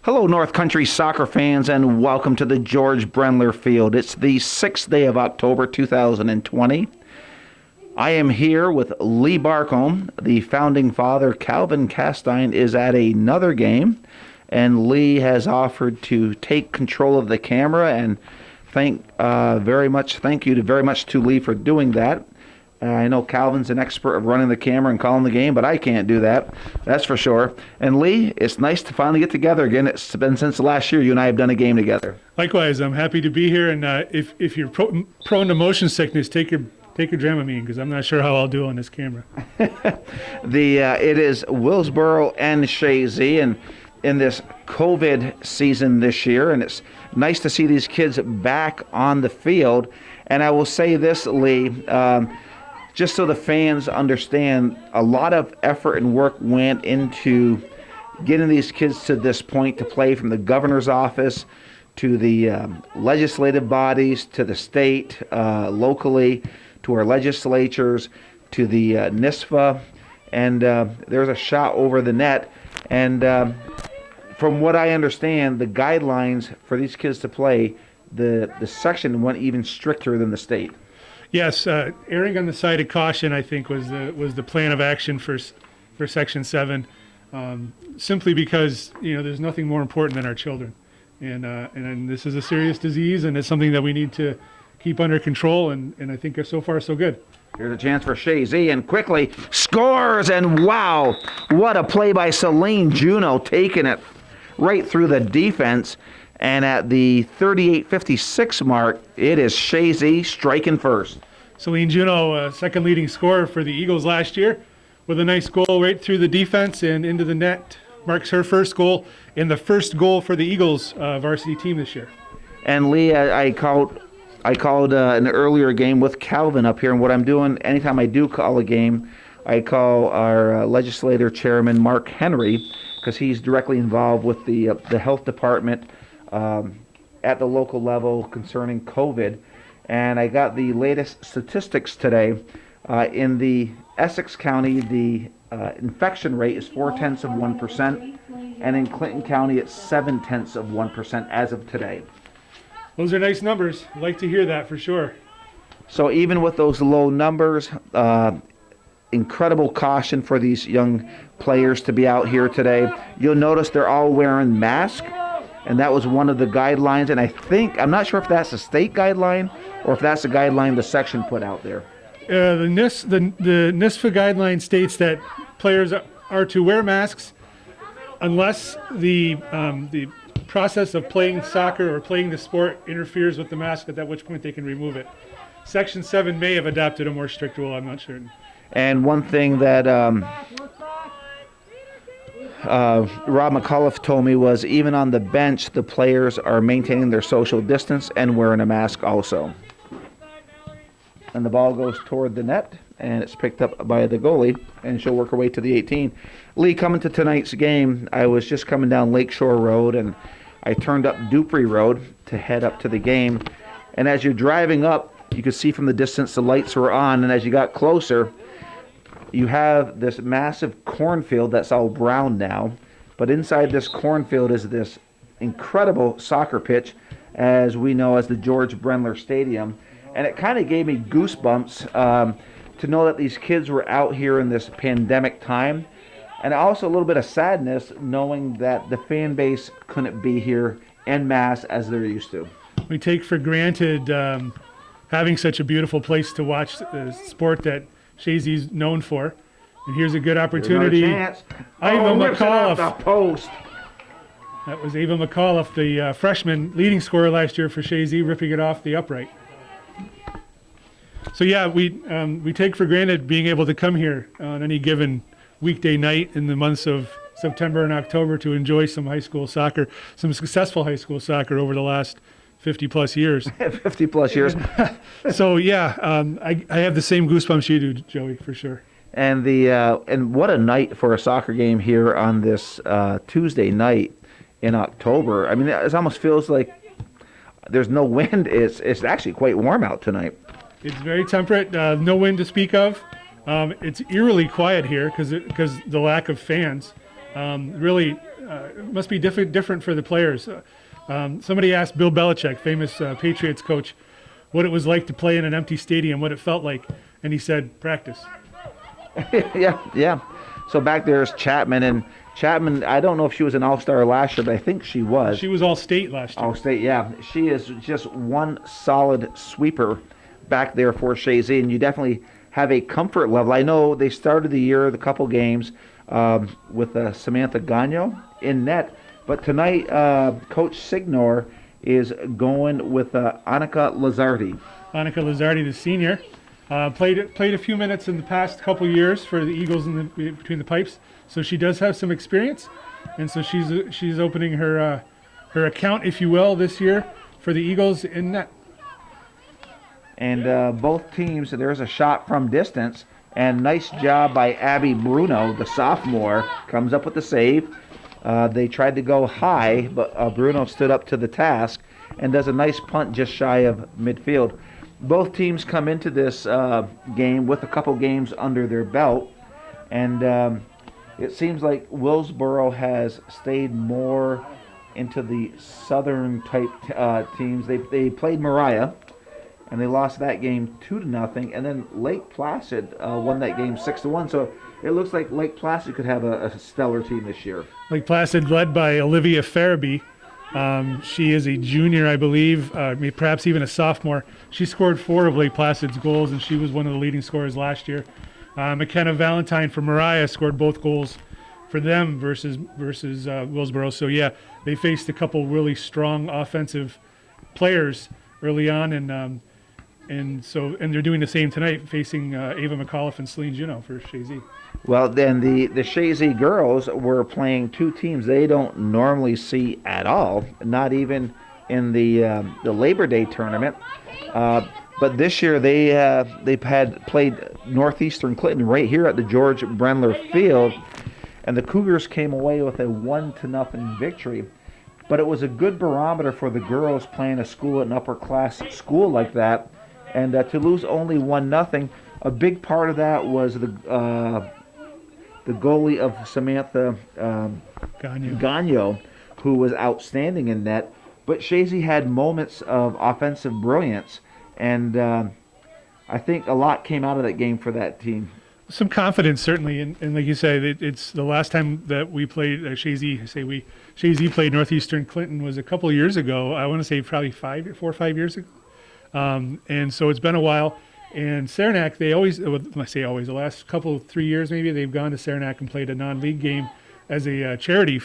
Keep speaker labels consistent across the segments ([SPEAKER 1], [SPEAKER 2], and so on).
[SPEAKER 1] Hello, North Country soccer fans, and welcome to the George Brendler Field. It's the 6th day of October, 2020. I am here with Lee Barcombe. The founding father, Calvin Castine, is at another game, and Lee has offered to take control of the camera, and thank you very much to Lee for doing that. I know Calvin's an expert of running the camera and calling the game, but I can't do that. That's for sure. And Lee, it's nice to finally get together again. It's been since last year you and I have done a game together.
[SPEAKER 2] Likewise, I'm happy to be here. And if you're prone to motion sickness, take your Dramamine, because I'm not sure how I'll do on this camera.
[SPEAKER 1] It is Willsboro and Chazy, and in this COVID season this year, and it's nice to see these kids back on the field. And I will say this, Lee. Just so the fans understand, a lot of effort and work went into getting these kids to this point to play, from the governor's office to the legislative bodies, to the state, locally, to our legislatures, to the NISFA, and there's a shot over the net. And from what I understand, the guidelines for these kids to play, the section went even stricter than the state.
[SPEAKER 2] Yes, erring on the side of caution, I think, was the plan of action for Section 7, simply because there's nothing more important than our children, and this is a serious disease, and it's something that we need to keep under control, and I think so far so good.
[SPEAKER 1] Here's a chance for Chazy, and quickly scores, and wow, what a play by Celine Juno, taking it right through the defense. And at the 38:56 mark, it is Chazy striking first.
[SPEAKER 2] Celine Juno, second leading scorer for the Eagles last year, with a nice goal right through the defense and into the net. Marks her first goal and the first goal for the Eagles varsity team this year.
[SPEAKER 1] And Lee, I called an earlier game with Calvin up here, and what I'm doing anytime I do call a game, I call our legislator chairman Mark Henry, because he's directly involved with the health department at the local level concerning COVID. And I got the latest statistics today. In the Essex County, the infection rate is 0.4%, and in Clinton County it's 0.7% as of today.
[SPEAKER 2] Those are nice numbers. I'd like to hear that for sure.
[SPEAKER 1] So even with those low numbers, incredible caution for these young players to be out here today. You'll notice they're all wearing masks. And that was one of the guidelines, and I'm not sure if that's a state guideline or if that's a guideline the section put out there.
[SPEAKER 2] The NISFA guideline states that players are to wear masks unless the process of playing soccer or playing the sport interferes with the mask, at which point they can remove it. Section 7 may have adopted a more strict rule, I'm not certain.
[SPEAKER 1] And one thing that Rob Mcauliffe told me was, even on the bench, the players are maintaining their social distance and wearing a mask also. And the ball goes toward the net, and it's picked up by the goalie, and she'll work her way to the 18. Lee, coming to tonight's game, I was just coming down Lakeshore Road, and I turned up Dupree Road to head up to the game. And as you're driving up, you could see from the distance the lights were on, and as you got closer, you have this massive cornfield that's all brown now, but inside this cornfield is this incredible soccer pitch, as we know as the George Brendler Stadium. And it kind of gave me goosebumps to know that these kids were out here in this pandemic time, and also a little bit of sadness knowing that the fan base couldn't be here en masse as they're used to.
[SPEAKER 2] We take for granted having such a beautiful place to watch the sport that Chazy's known for. And here's a good opportunity.
[SPEAKER 1] Ava
[SPEAKER 2] Mcauliffe.
[SPEAKER 1] The post.
[SPEAKER 2] That was Ava Mcauliffe, the freshman leading scorer last year for Chazy, ripping it off the upright. So yeah, we take for granted being able to come here on any given weekday night in the months of September and October to enjoy some high school soccer, some successful high school soccer over the last 50 plus years.
[SPEAKER 1] 50 plus years.
[SPEAKER 2] So yeah, I have the same goosebumps you do, Joey, for sure.
[SPEAKER 1] And and what a night for a soccer game here on this Tuesday night in October. I mean, it almost feels like there's no wind. It's actually quite warm out tonight.
[SPEAKER 2] It's very temperate. No wind to speak of. It's eerily quiet here because the lack of fans. Really, it must be different for the players. Somebody asked Bill Belichick, famous Patriots coach, what it was like to play in an empty stadium, what it felt like, and he said, practice.
[SPEAKER 1] Yeah. So back there's Chapman, and Chapman, I don't know if she was an All-Star last year, but I think she was.
[SPEAKER 2] She was All-State last year.
[SPEAKER 1] All-State, yeah. She is just one solid sweeper back there for Chazy, and you definitely have a comfort level. I know they started the year, the couple games, with Samantha Gagno in net, but tonight Coach Signor is going with Annika Lazardi.
[SPEAKER 2] Annika Lazardi, the senior, played a few minutes in the past couple years for the Eagles between the pipes, so she does have some experience, and so she's opening her account, if you will, this year for the Eagles in net.
[SPEAKER 1] And both teams, there's a shot from distance, and nice job by Abby Bruno, the sophomore, comes up with the save. They tried to go high, but Bruno stood up to the task and does a nice punt just shy of midfield. Both teams come into this game with a couple games under their belt, and it seems like Willsboro has stayed more into the southern type teams. They played Mariah, and they lost that game 2-0, and then Lake Placid won that game 6-1. So it looks like Lake Placid could have a stellar team this year.
[SPEAKER 2] Lake Placid led by Olivia Farabee. She is a junior, I believe, perhaps even a sophomore. She scored 4 of Lake Placid's goals, and she was one of the leading scorers last year. McKenna Valentine from Mariah scored both goals for them versus Willsboro. So yeah, they faced a couple really strong offensive players early on, and they're doing the same tonight, facing Ava Mcauliffe and Celine Juneau for Chazy.
[SPEAKER 1] Well, then the Chazy girls were playing two teams they don't normally see at all, not even in the Labor Day tournament. But this year they had played Northeastern Clinton right here at the George Brenler Field, and the Cougars came away with a 1-0 victory. But it was a good barometer for the girls playing a school, an upper class school like that, and to lose only 1-0. A big part of that was the goalie of Samantha Gagno, who was outstanding in net. But Chazy had moments of offensive brilliance, and I think a lot came out of that game for that team.
[SPEAKER 2] Some confidence, certainly, and like you said, it's the last time that we played Chazy played Northeastern Clinton was a couple of years ago. I want to say probably 4 or 5 years ago, and so it's been a while. And Saranac, they always, the last 3 years maybe, they've gone to Saranac and played a non-league game as a charity,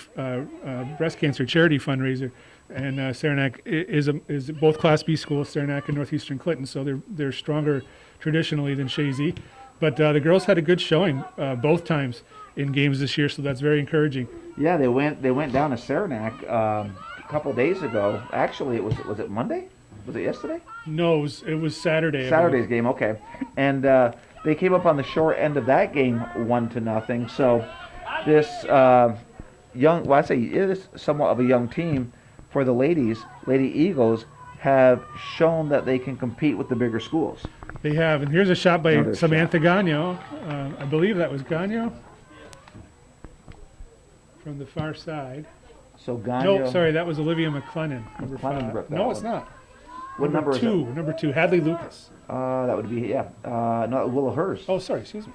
[SPEAKER 2] breast cancer charity fundraiser. And Saranac is both Class B schools, Saranac and Northeastern Clinton, so they're stronger traditionally than Chazy. But the girls had a good showing both times in games this year, so that's very encouraging.
[SPEAKER 1] Yeah, they went down to Saranac a couple days ago. Actually, was it Monday? Was it yesterday?
[SPEAKER 2] No, it was Saturday.
[SPEAKER 1] Saturday's game, okay. And they came up on the short end of that game 1-0. So this it is somewhat of a young team for the ladies. Lady Eagles have shown that they can compete with the bigger schools.
[SPEAKER 2] They have, and here's a shot by Samantha Gagno. I believe that was Gagno from the far side.
[SPEAKER 1] So Gagno.
[SPEAKER 2] No, sorry, that was Olivia McLennan. Number 5. No, it's not.
[SPEAKER 1] What number is it?
[SPEAKER 2] Number 2, Hadley Lucas.
[SPEAKER 1] That would be not Willow Hurst.
[SPEAKER 2] Oh, sorry, excuse me.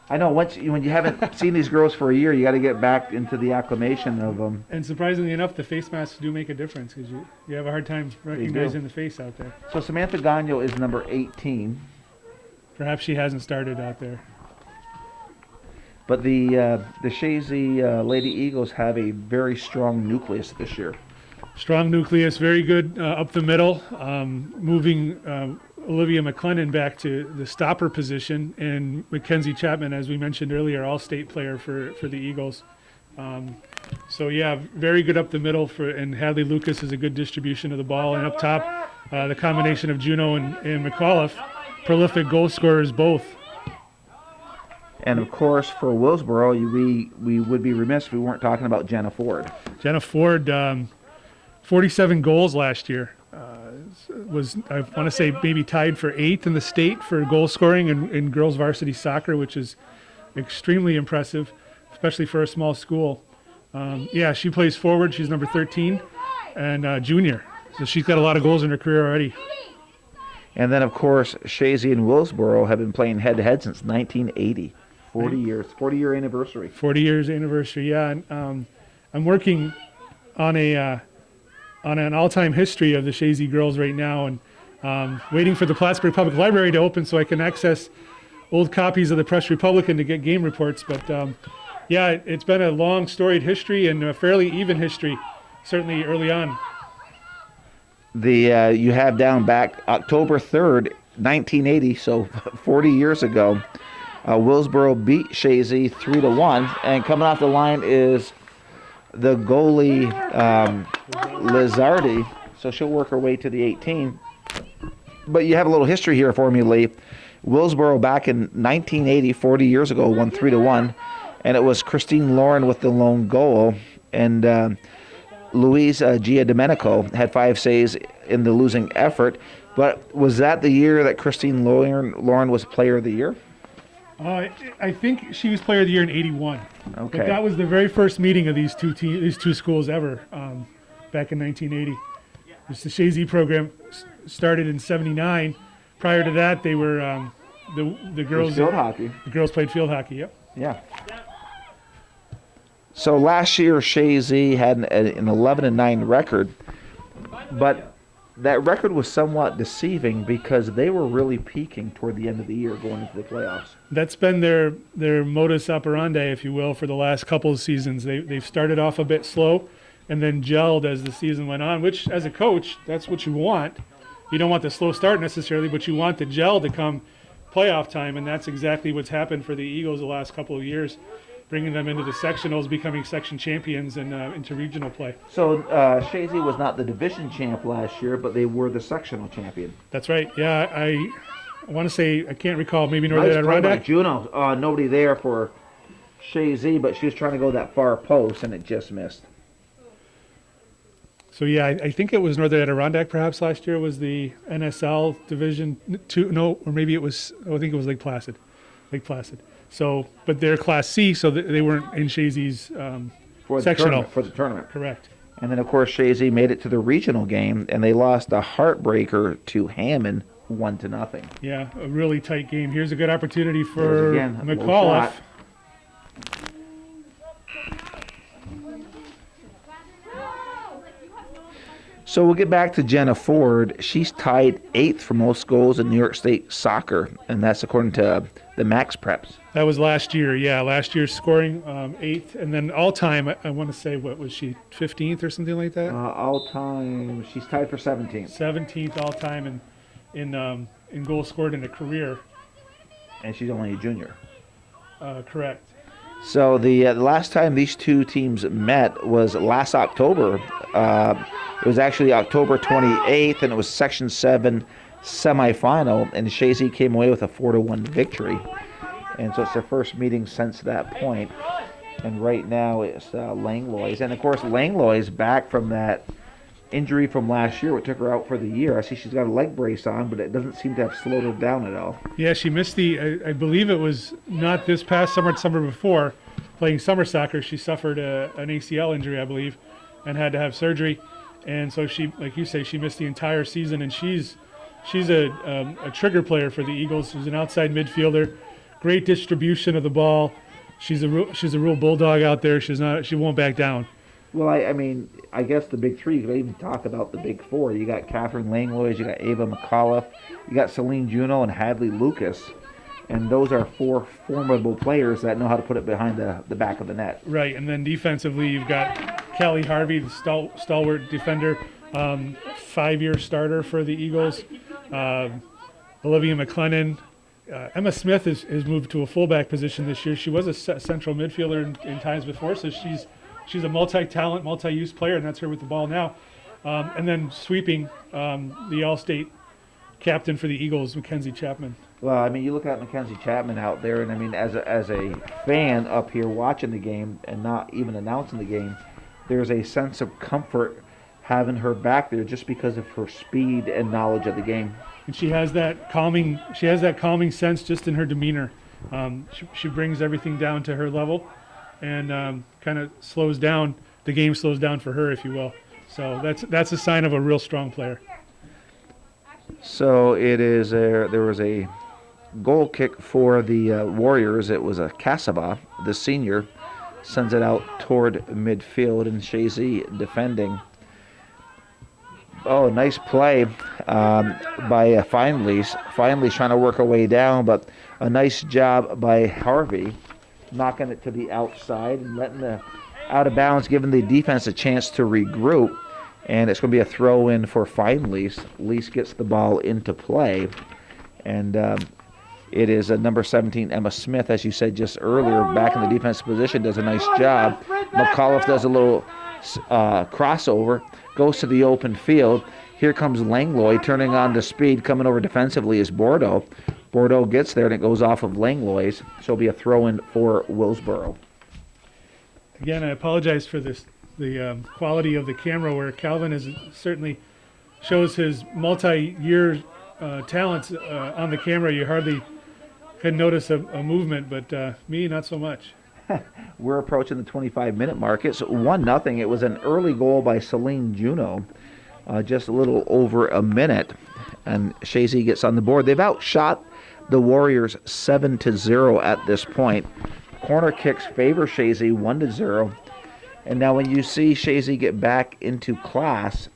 [SPEAKER 1] I know when you haven't seen these girls for a year, you got to get back into the acclimation of them.
[SPEAKER 2] And surprisingly enough, the face masks do make a difference because you have a hard time recognizing the face out there.
[SPEAKER 1] So Samantha Gagno is number 18.
[SPEAKER 2] Perhaps she hasn't started out there.
[SPEAKER 1] But the Chazy Lady Eagles have a very strong nucleus this year.
[SPEAKER 2] Strong nucleus, very good up the middle, moving Olivia McLennan back to the stopper position, and Mackenzie Chapman, as we mentioned earlier, all-state player for the Eagles. So yeah, very good up the middle and Hadley Lucas is a good distribution of the ball, and up top, the combination of Juneau and Mcauliffe, prolific goal scorers both.
[SPEAKER 1] And of course, for Willsboro, we would be remiss if we weren't talking about Jenna Ford.
[SPEAKER 2] Jenna Ford, 47 goals last year. Was, I want to say, maybe tied for 8th in the state for goal scoring in girls varsity soccer, which is extremely impressive, especially for a small school. Yeah, she plays forward. She's number 13 and junior. So she's got a lot of goals in her career already.
[SPEAKER 1] And then, of course, Chazy and Willsboro have been playing head-to-head since 1980. 40 years, 40-year anniversary.
[SPEAKER 2] 40 years anniversary, yeah. And, I'm working on an all-time history of the Chazy girls right now, and waiting for the Plattsburgh Public Library to open so I can access old copies of the Press Republican to get game reports. But yeah, it's been a long, storied history and a fairly even history, certainly early on.
[SPEAKER 1] You have down back October 3rd, 1980, so 40 years ago, Willsboro beat Chazy 3-1, and coming off the line is the goalie Lizardi, so she'll work her way to the 18. But you have a little history here for me, Lee. Willsboro back in 1980, 40 years ago, won 3-1, and it was Christine Lauren with the lone goal, and Louise Giadomenico had 5 saves in the losing effort. But was that the year that Christine Lauren was Player of the Year?
[SPEAKER 2] I think she was Player of the Year in '81.
[SPEAKER 1] Okay.
[SPEAKER 2] But that was the very first meeting of these two schools ever, back in 1980. It's the Chazy program started in '79. Prior to that, they were the girls.
[SPEAKER 1] Field hockey.
[SPEAKER 2] The girls played field hockey. Yep.
[SPEAKER 1] Yeah. So last year, Chazy had an 11-9 record, but that record was somewhat deceiving because they were really peaking toward the end of the year going into the playoffs.
[SPEAKER 2] That's been their modus operandi, if you will, for the last couple of seasons. They've started off a bit slow and then gelled as the season went on, which as a coach, that's what you want. You don't want the slow start necessarily, but you want the gel to come playoff time, and that's exactly what's happened for the Eagles the last couple of years, bringing them into the sectionals, becoming section champions, and into regional play.
[SPEAKER 1] So Chazy was not the division champ last year, but they were the sectional champion.
[SPEAKER 2] That's right. Yeah, I want to say, I can't recall, maybe Northern
[SPEAKER 1] Nice play by
[SPEAKER 2] Adirondack.
[SPEAKER 1] Juno. Nobody there for Chazy, but she was trying to go that far post, and it just missed.
[SPEAKER 2] So yeah, I think it was Northern Adirondack perhaps last year was the NSL Division 2, no, or maybe it was, I think it was Lake Placid. So, but they're Class C, so they weren't in Chazy's sectional.
[SPEAKER 1] For the tournament.
[SPEAKER 2] Correct.
[SPEAKER 1] And then, of course, Chazy made it to the regional game, and they lost a heartbreaker to Hammond, 1-0.
[SPEAKER 2] Yeah, a really tight game. Here's a good opportunity for
[SPEAKER 1] There's again, a low
[SPEAKER 2] Mcauliffe.
[SPEAKER 1] shot. So we'll get back to Jenna Ford. She's tied 8th for most goals in New York State soccer, and that's according to the Max Preps.
[SPEAKER 2] That was last year, yeah. Last year scoring 8th, and then all-time, I want to say, what was she, 15th or something like that?
[SPEAKER 1] All-time, she's tied for 17th.
[SPEAKER 2] 17th all-time in goals scored in a career.
[SPEAKER 1] And she's only a junior.
[SPEAKER 2] Correct.
[SPEAKER 1] So the last time these two teams met was last October. It was actually October 28th, and it was Section 7 semifinal, and Chazy came away with a 4-1 victory. And so it's their first meeting since that point. And right now it's Langlois. And, of course, Langlois back from that injury from last year, what took her out for the year. I see she's got a leg brace on, but it doesn't seem to have slowed her down at all.
[SPEAKER 2] Yeah, she missed I believe it was not this past summer, the summer before, playing summer soccer. She suffered an ACL injury, I believe, and had to have surgery. And so she, like you say, she missed the entire season, and she's a trigger player for the Eagles. She's an outside midfielder, great distribution of the ball. She's a real bulldog out there. She won't back down.
[SPEAKER 1] Well, I mean, I guess the big three, you could even talk about the big four. You got Catherine Langlois, you got Ava Mcauliffe, you got Celine Juneau, and Hadley Lucas. And those are 4 formidable players that know how to put it behind the back of the net.
[SPEAKER 2] Right, and then defensively, you've got Callie Harvey, the stalwart defender, 5-year starter for the Eagles. Olivia McLennan. Emma Smith has moved to a fullback position this year. She was a central midfielder in times before, so she's a multi-talent, multi-use player, and that's her with the ball now. And then sweeping the All-State captain for the Eagles, Mackenzie Chapman.
[SPEAKER 1] Well, I mean, you look at Mackenzie Chapman out there, and I mean, as a fan up here watching the game and not even announcing the game, there's a sense of comfort having her back there just because of her speed and knowledge of the game.
[SPEAKER 2] And she has that calming sense just in her demeanor. She brings everything down to her level, and kind of slows down. The game slows down for her, if you will. So that's a sign of a real strong player.
[SPEAKER 1] So there was a goal kick for the Warriors. It was a Casaba, the senior, sends it out toward midfield, and Chazy defending. Oh, nice play by Finley's. Finley's trying to work her way down, but a nice job by Harvey, knocking it to the outside and letting the out of bounds, giving the defense a chance to regroup. And it's going to be a throw in for Finley's. Lease gets the ball into play, and it is number 17, Emma Smith, as you said just earlier, back in the defensive position, does a nice job. Mcauliffe does a little crossover, goes to the open field. Here comes Langlois turning on the speed. Coming over defensively is Bordeaux. Bordeaux gets there, and it goes off of Langlois. So it'll be a throw-in for Willsboro.
[SPEAKER 2] Again, I apologize for the quality of the camera, where Calvin is certainly shows his multi-year talents on the camera. You hardly can notice a movement, but me, not so much.
[SPEAKER 1] We're approaching the 25-minute mark. It's 1-0. It was an early goal by Celine Juno, just a little over a minute, and Chazy gets on the board. They've outshot the Warriors 7-0 at this point. Corner kicks favor Chazy 1-0. And now when you see Chazy get back into class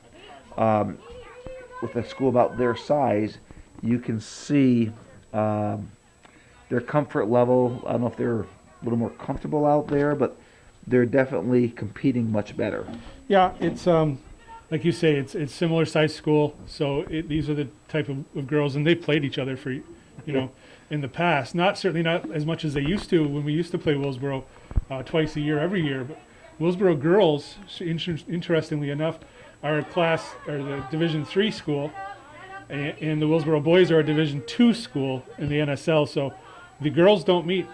[SPEAKER 1] with a school about their size, you can see their comfort level. I don't know if they're a little more comfortable out there, but they're definitely competing much better.
[SPEAKER 2] Yeah, it's like you say, it's similar size school, so these are the type of girls, and they played each other for, in the past. Certainly not as much as they used to when we used to play Willsboro twice a year, every year. But Willsboro girls, interestingly enough, are the Division III school, and the Willsboro boys are a Division II school in the NSL. So the girls don't meet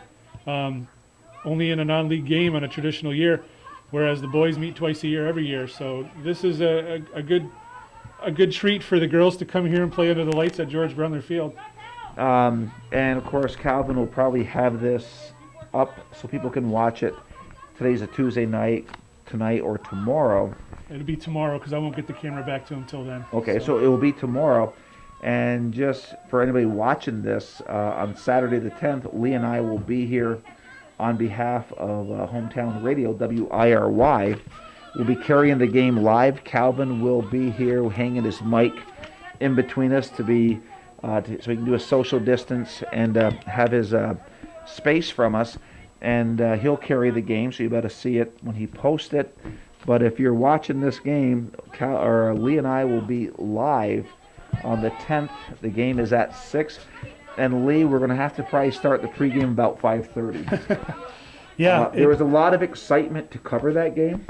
[SPEAKER 2] only in a non-league game on a traditional year, whereas the boys meet twice a year, every year. So this is a good treat for the girls to come here and play under the lights at George Brunler Field.
[SPEAKER 1] And of course, Calvin will probably have this up so people can watch it. Today's a Tuesday night, tonight or tomorrow.
[SPEAKER 2] It'll be tomorrow because I won't get the camera back to him till then.
[SPEAKER 1] Okay, so it will be tomorrow. And just for anybody watching this, on Saturday the 10th, Lee and I will be here on behalf of Hometown Radio, WIRY. We'll be carrying the game live. Calvin will be here hanging his mic in between us so he can do a social distance and have his space from us. And he'll carry the game, so you better see it when he posts it. But if you're watching this game, Lee and I will be live on the 10th. The game is at 6. And Lee, we're going to have to probably start the pregame about 5:30.
[SPEAKER 2] Yeah.
[SPEAKER 1] There was a lot of excitement to cover that game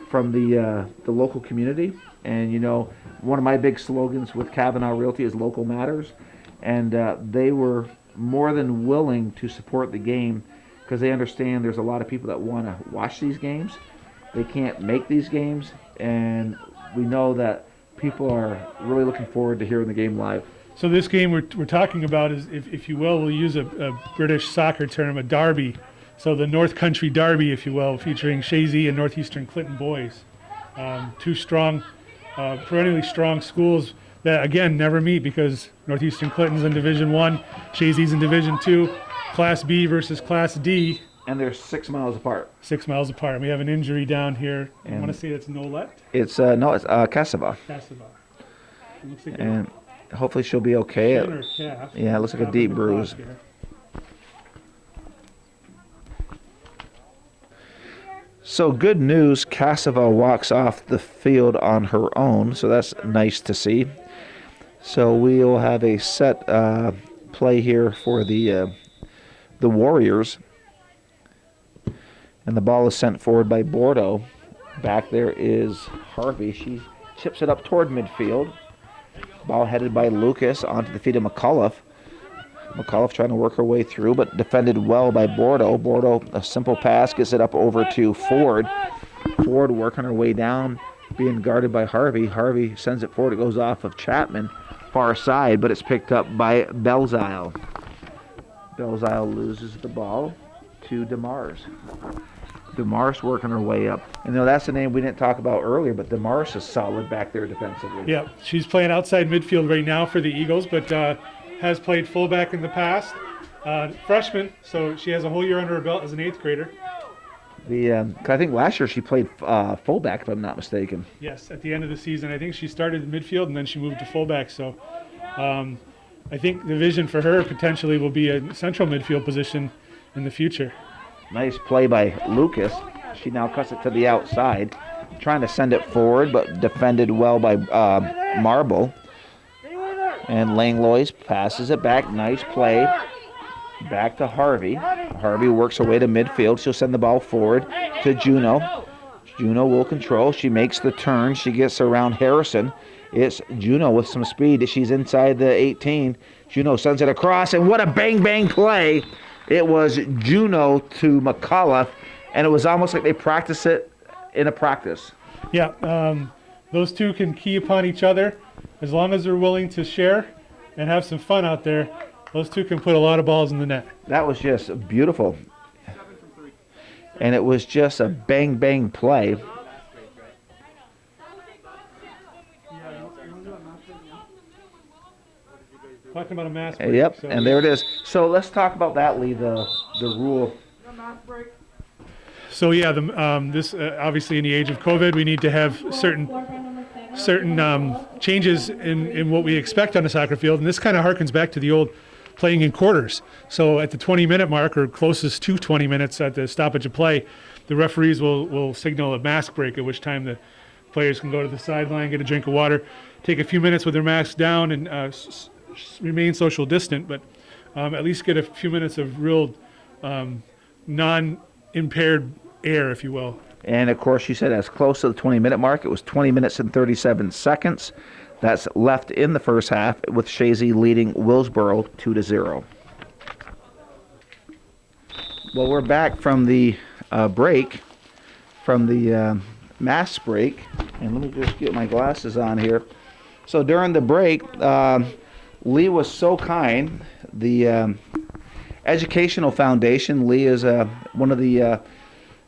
[SPEAKER 1] from the local community. And, one of my big slogans with Kavanaugh Realty is local matters. And they were more than willing to support the game because they understand there's a lot of people that want to watch these games. They can't make these games. And we know that people are really looking forward to hearing the game live.
[SPEAKER 2] So this game we're talking about is, if you will, we'll use a British soccer term, a derby. So the North Country Derby, if you will, featuring Chazy and Northeastern Clinton boys. Two strong, perennially strong schools that, again, never meet because Northeastern Clinton's in Division I, Chazy's in Division II, Class B versus Class D.
[SPEAKER 1] And they're 6 miles apart.
[SPEAKER 2] 6 miles apart. We have an injury down here. I want to say it's Nolette.
[SPEAKER 1] It's Casaba.
[SPEAKER 2] Casaba. It looks like
[SPEAKER 1] and hopefully she'll be okay.
[SPEAKER 2] Shin or calf.
[SPEAKER 1] Yeah, it looks like a deep bruise. So good news, Casaba walks off the field on her own, so that's nice to see. So we'll have a set play here for the Warriors. And the ball is sent forward by Bordeaux. Back there is Harvey. She chips it up toward midfield. Ball headed by Lucas onto the feet of Mcauliffe. Mcauliffe trying to work her way through, but defended well by Bordeaux. Bordeaux, a simple pass, gets it up over to Ford. Ford working her way down, being guarded by Harvey. Harvey sends it forward. It goes off of Chapman, far side, but it's picked up by Belzile. Belzile loses the ball to DeMars. Damaris working her way up. And that's the name we didn't talk about earlier, but Damaris is solid back there defensively.
[SPEAKER 2] Yeah, she's playing outside midfield right now for the Eagles, but has played fullback in the past. Freshman, so she has a whole year under her belt as an 8th grader.
[SPEAKER 1] I think last year she played fullback, if I'm not mistaken.
[SPEAKER 2] Yes, at the end of the season. I think she started in midfield and then she moved to fullback. So I think the vision for her potentially will be a central midfield position in the future.
[SPEAKER 1] Nice play by Lucas. She now cuts it to the outside, trying to send it forward, but defended well by Marble. And Langlois passes it back. Nice play. Back to Harvey. Harvey works her way to midfield. She'll send the ball forward to Juno. Juno will control. She makes the turn. She gets around Harrison. It's Juno with some speed. She's inside the 18. Juno sends it across, and what a bang-bang play. It was Juno to Mcauliffe, and it was almost like they practice it in a practice.
[SPEAKER 2] Yeah, those two can key upon each other as long as they're willing to share and have some fun out there. Those two can put a lot of balls in the net.
[SPEAKER 1] That was just beautiful. And it was just a bang-bang play.
[SPEAKER 2] Talking about a mass break.
[SPEAKER 1] Yep, and there it is. So let's talk about that, Lee, the rule.
[SPEAKER 2] So yeah, this obviously in the age of COVID, we need to have certain changes in what we expect on the soccer field, and this kind of harkens back to the old playing in quarters. So at the 20-minute mark, or closest to 20 minutes at the stoppage of play, the referees will signal a mask break, at which time the players can go to the sideline, get a drink of water, take a few minutes with their masks down, and remain social distant, but at least get a few minutes of real non-impaired air, if you will.
[SPEAKER 1] And of course, you said as close to the 20-minute mark. It was 20 minutes and 37 seconds. That's left in the first half, with Chazy leading Willsboro 2-0. Well, we're back from the break, from the mass break, and let me just get my glasses on here. So during the break, Lee was so kind. The Educational Foundation, Lee is one of the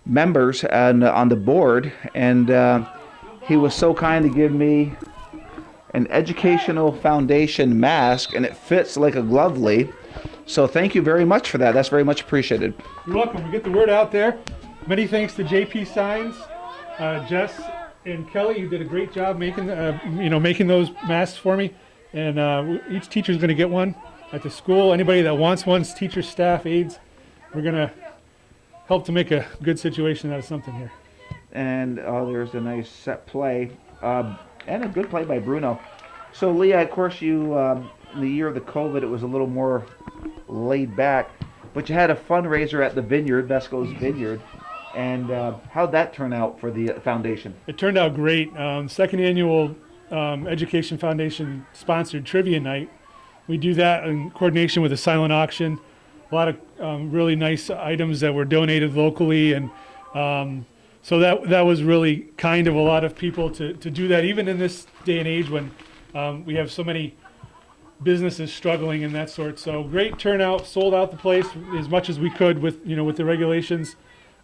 [SPEAKER 1] members on the board, and he was so kind to give me an Educational Foundation mask, and it fits like a glove, Lee. So thank you very much for that. That's very much appreciated.
[SPEAKER 2] You're welcome. We get the word out there. Many thanks to JP Signs, Jess and Kelly. You did a great job making those masks for me. And each teacher is going to get one at the school. Anybody that wants one, teachers, staff, aides, we're going to help to make a good situation out of something here.
[SPEAKER 1] And there's a nice set play and a good play by Bruno. So, Leah, of course, you in the year of the COVID, it was a little more laid back, but you had a fundraiser at the Vineyard, Vesco's Vineyard. And how'd that turn out for the foundation?
[SPEAKER 2] It turned out great. Second annual Education Foundation sponsored trivia night. We do that in coordination with a silent auction. A lot of really nice items that were donated locally, and so that was really kind of a lot of people to do that, even in this day and age when we have so many businesses struggling and that sort. So great turnout, sold out the place as much as we could with the regulations.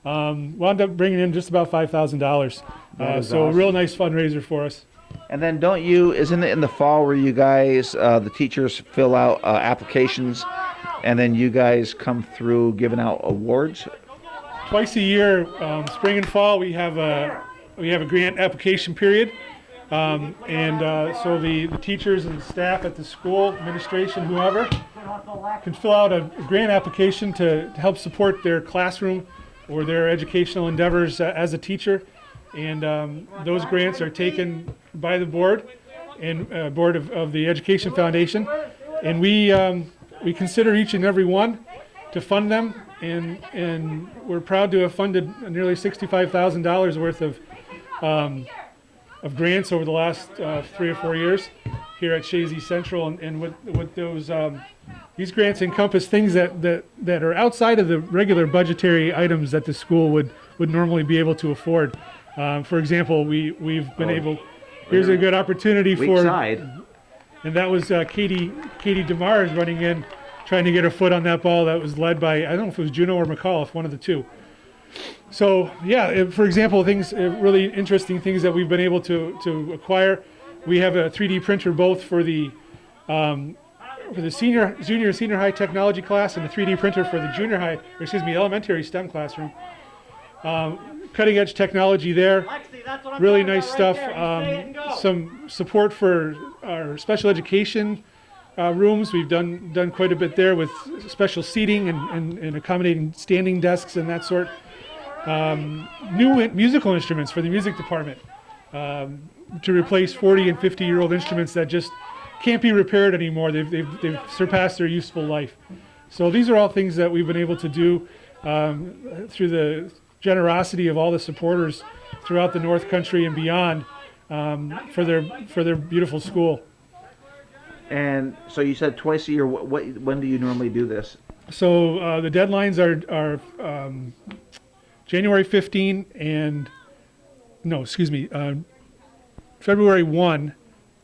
[SPEAKER 2] Wound up bringing in just about $5,000. So awesome. A real nice fundraiser for us.
[SPEAKER 1] And then isn't it in the fall where you guys, the teachers fill out applications, and then you guys come through giving out awards?
[SPEAKER 2] Twice a year, spring and fall, we have a grant application period. So the teachers and staff at the school, administration, whoever, can fill out a grant application to help support their classroom or their educational endeavors as a teacher. And those grants are taken by the board and board of the Education Foundation, and we consider each and every one to fund them, and we're proud to have funded nearly $65,000 worth of grants over the last 3 or 4 years here at Chazy Central, and with those these grants encompass things that are outside of the regular budgetary items that the school would normally be able to afford. For example, we've been able. Here's a good opportunity for.
[SPEAKER 1] Side.
[SPEAKER 2] And that was Katie DeMars running in, trying to get her foot on that ball. That was led by, I don't know if it was Juno or Mcauliffe, one of the two. So yeah, for example, really interesting things that we've been able to acquire. We have a 3D printer both for the junior high technology class and a 3D printer for the elementary STEM classroom. Cutting edge technology there. Really nice stuff. Some support for our special education rooms. We've done quite a bit there with special seating and accommodating standing desks and that sort. New musical instruments for the music department to replace 40 and 50-year-old instruments that just can't be repaired anymore. They've surpassed their useful life. So these are all things that we've been able to do through the generosity of all the supporters throughout the North Country and beyond for their beautiful school.
[SPEAKER 1] And so you said twice a year. When do you normally do this?
[SPEAKER 2] So the deadlines are January 15 and February 1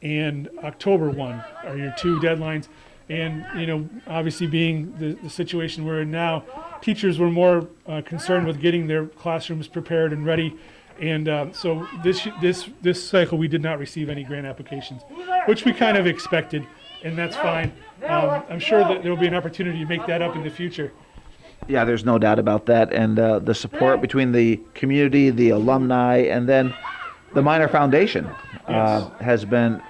[SPEAKER 2] and October 1 are your two deadlines. And obviously being the situation we're in now, teachers were more concerned with getting their classrooms prepared and ready. And so this cycle we did not receive any grant applications, which we kind of expected, and that's fine. I'm sure that there will be an opportunity to make that up in the future.
[SPEAKER 1] Yeah, there's no doubt about that. And the support between the community, the alumni, and then the Minor Foundation has been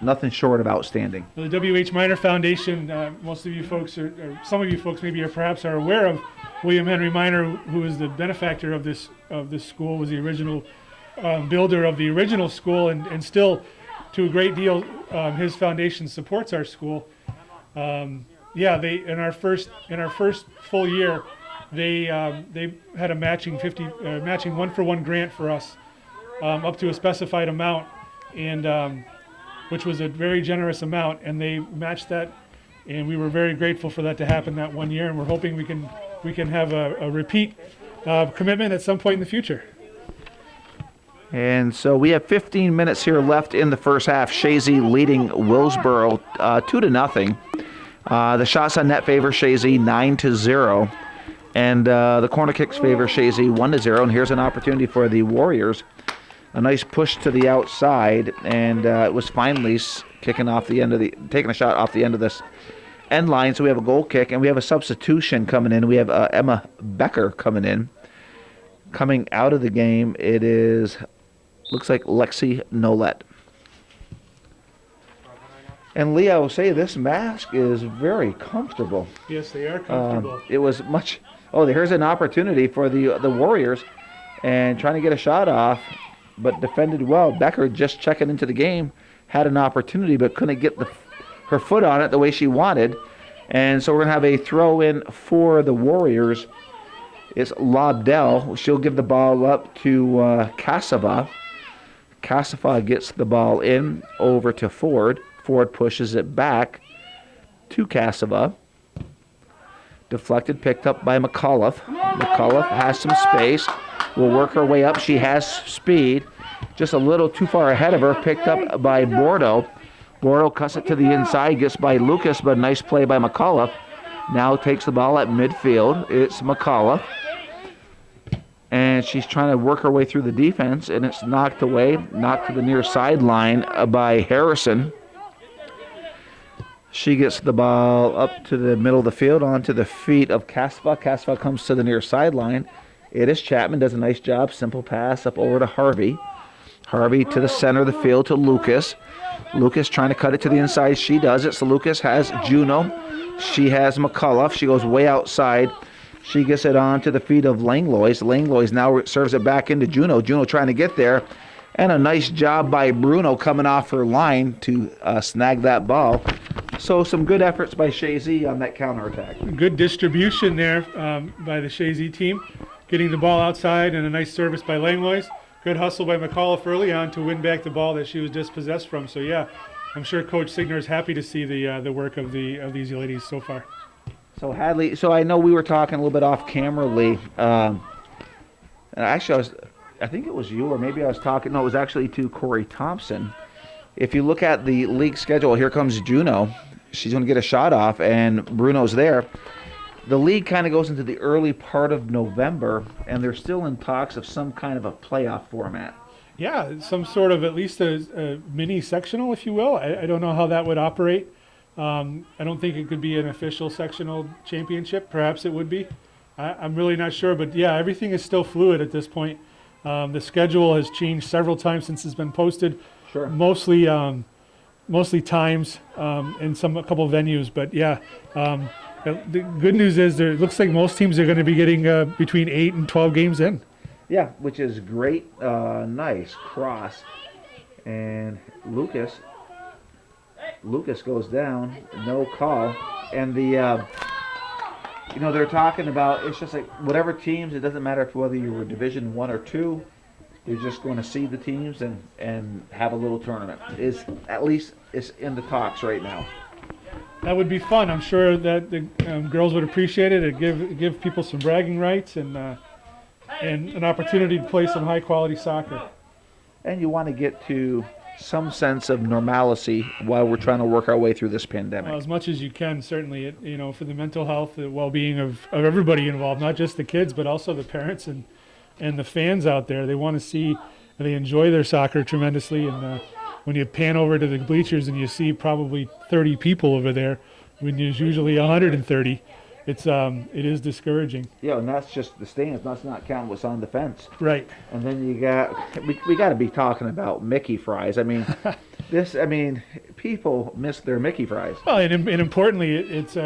[SPEAKER 1] nothing short of outstanding.
[SPEAKER 2] The WH Minor Foundation, most of you folks, or some of you folks maybe perhaps are aware of William Henry Minor, who is the benefactor of this school, was the original builder of the original school, and still, to a great deal, his foundation supports our school. They in our first full year, they had a matching 1-for-1 grant for us, up to a specified amount, and which was a very generous amount, and they matched that, and we were very grateful for that to happen that 1 year, and we're hoping we can have a repeat commitment at some point in the future.
[SPEAKER 1] And so we have 15 minutes here left in the first half. Chazy leading Willsboro 2-0. The shots on net favor Chazy 9-0, and the corner kicks favor Chazy 1-0. And here's an opportunity for the Warriors. A nice push to the outside, and it was finally taking a shot off the end of this end line. So we have a goal kick, and we have a substitution coming in. We have Emma Becker coming in. Coming out of the game, looks like Lexi Nolet. And Lee, I will say this mask is very comfortable.
[SPEAKER 2] Yes, they are comfortable.
[SPEAKER 1] It was much. Oh, here's an opportunity for the Warriors, and trying to get a shot off, but defended well. Becker, just checking into the game, had an opportunity but couldn't get her foot on it the way she wanted. And so we're going to have a throw-in for the Warriors. It's Lobdell. She'll give the ball up to Cassava. Cassava gets the ball in over to Ford. Ford pushes it back to Cassava. Deflected, picked up by Mcauliffe. Mcauliffe has some space. Will work her way up. She has speed. Just a little too far ahead of her. Picked up by Bordeaux. Bordeaux cuts it to the inside. Gets by Lucas, but nice play by Mcauliffe. Now takes the ball at midfield. It's Mcauliffe. And she's trying to work her way through the defense, and it's knocked away. Knocked to the near sideline by Harrison. She gets the ball up to the middle of the field onto the feet of Cassava. Cassava comes to the near sideline. It is Chapman, does a nice job. Simple pass up over to Harvey. Harvey to the center of the field to Lucas. Lucas trying to cut it to the inside. She does it. So Lucas has Juno. She has Mcauliffe. She goes way outside. She gets it on to the feet of Langlois. Langlois now serves it back into Juno. Juno trying to get there. And a nice job by Bruno coming off her line to snag that ball. So some good efforts by Chazy on that counterattack.
[SPEAKER 2] Good distribution there by the Chazy team. Getting the ball outside and a nice service by Langlois. Good hustle by Mcauliffe early on to win back the ball that she was dispossessed from. So yeah, I'm sure Coach Signer is happy to see the work of these ladies so far.
[SPEAKER 1] So Hadley, I know we were talking a little bit off camera, Lee. And actually, I think it was you, or maybe I was talking. No, it was actually to Corey Thompson. If you look at the league schedule, here comes Juno. She's going to get a shot off, and Bruno's there. the league kind of goes into the early part of November, and they're still in talks of some kind of a playoff format.
[SPEAKER 2] Yeah, some sort of at least a mini sectional, if you will. I don't know how that would operate. I don't think it could be an official sectional championship. Perhaps it would be. I'm really not sure, but yeah, everything is still fluid at this point. The schedule has changed several times since it's been posted.
[SPEAKER 1] Sure.
[SPEAKER 2] Mostly times and a couple venues, but yeah. The good news is it looks like most teams are going to be getting between 8 and 12 games in.
[SPEAKER 1] Yeah, which is great. Nice cross. And Lucas goes down. No call. And they're talking about, it's just like whatever teams, it doesn't matter whether you were Division 1 or 2, you're just going to seed the teams and have a little tournament. At least it's in the talks right now.
[SPEAKER 2] That would be fun. I'm sure that the girls would appreciate it. It'd give people some bragging rights and an opportunity to play some high quality soccer.
[SPEAKER 1] And you want to get to some sense of normalcy while we're trying to work our way through this pandemic.
[SPEAKER 2] Well, as much as you can, certainly. For the mental health, the well-being of everybody involved, not just the kids, but also the parents and the fans out there. They want to see, they enjoy their soccer tremendously. And when you pan over to the bleachers and you see probably 30 people over there, when there's usually 130, it is discouraging.
[SPEAKER 1] Yeah, and that's just the stands. That's not counting what's on the fence.
[SPEAKER 2] Right.
[SPEAKER 1] And then we got to be talking about Mickey fries. I mean, people miss their Mickey fries.
[SPEAKER 2] Well, and importantly, this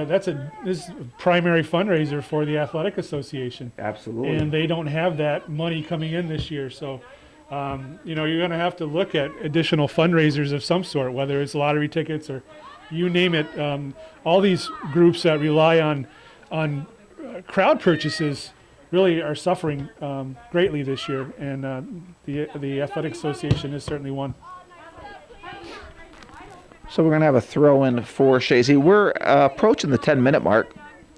[SPEAKER 2] is a primary fundraiser for the Athletic Association.
[SPEAKER 1] Absolutely.
[SPEAKER 2] And they don't have that money coming in this year, so you're going to have to look at additional fundraisers of some sort, whether it's lottery tickets or you name it. All these groups that rely on crowd purchases really are suffering greatly this year, and the Athletic Association is certainly one.
[SPEAKER 1] So we're going to have a throw-in for Chazy. We're approaching the 10-minute mark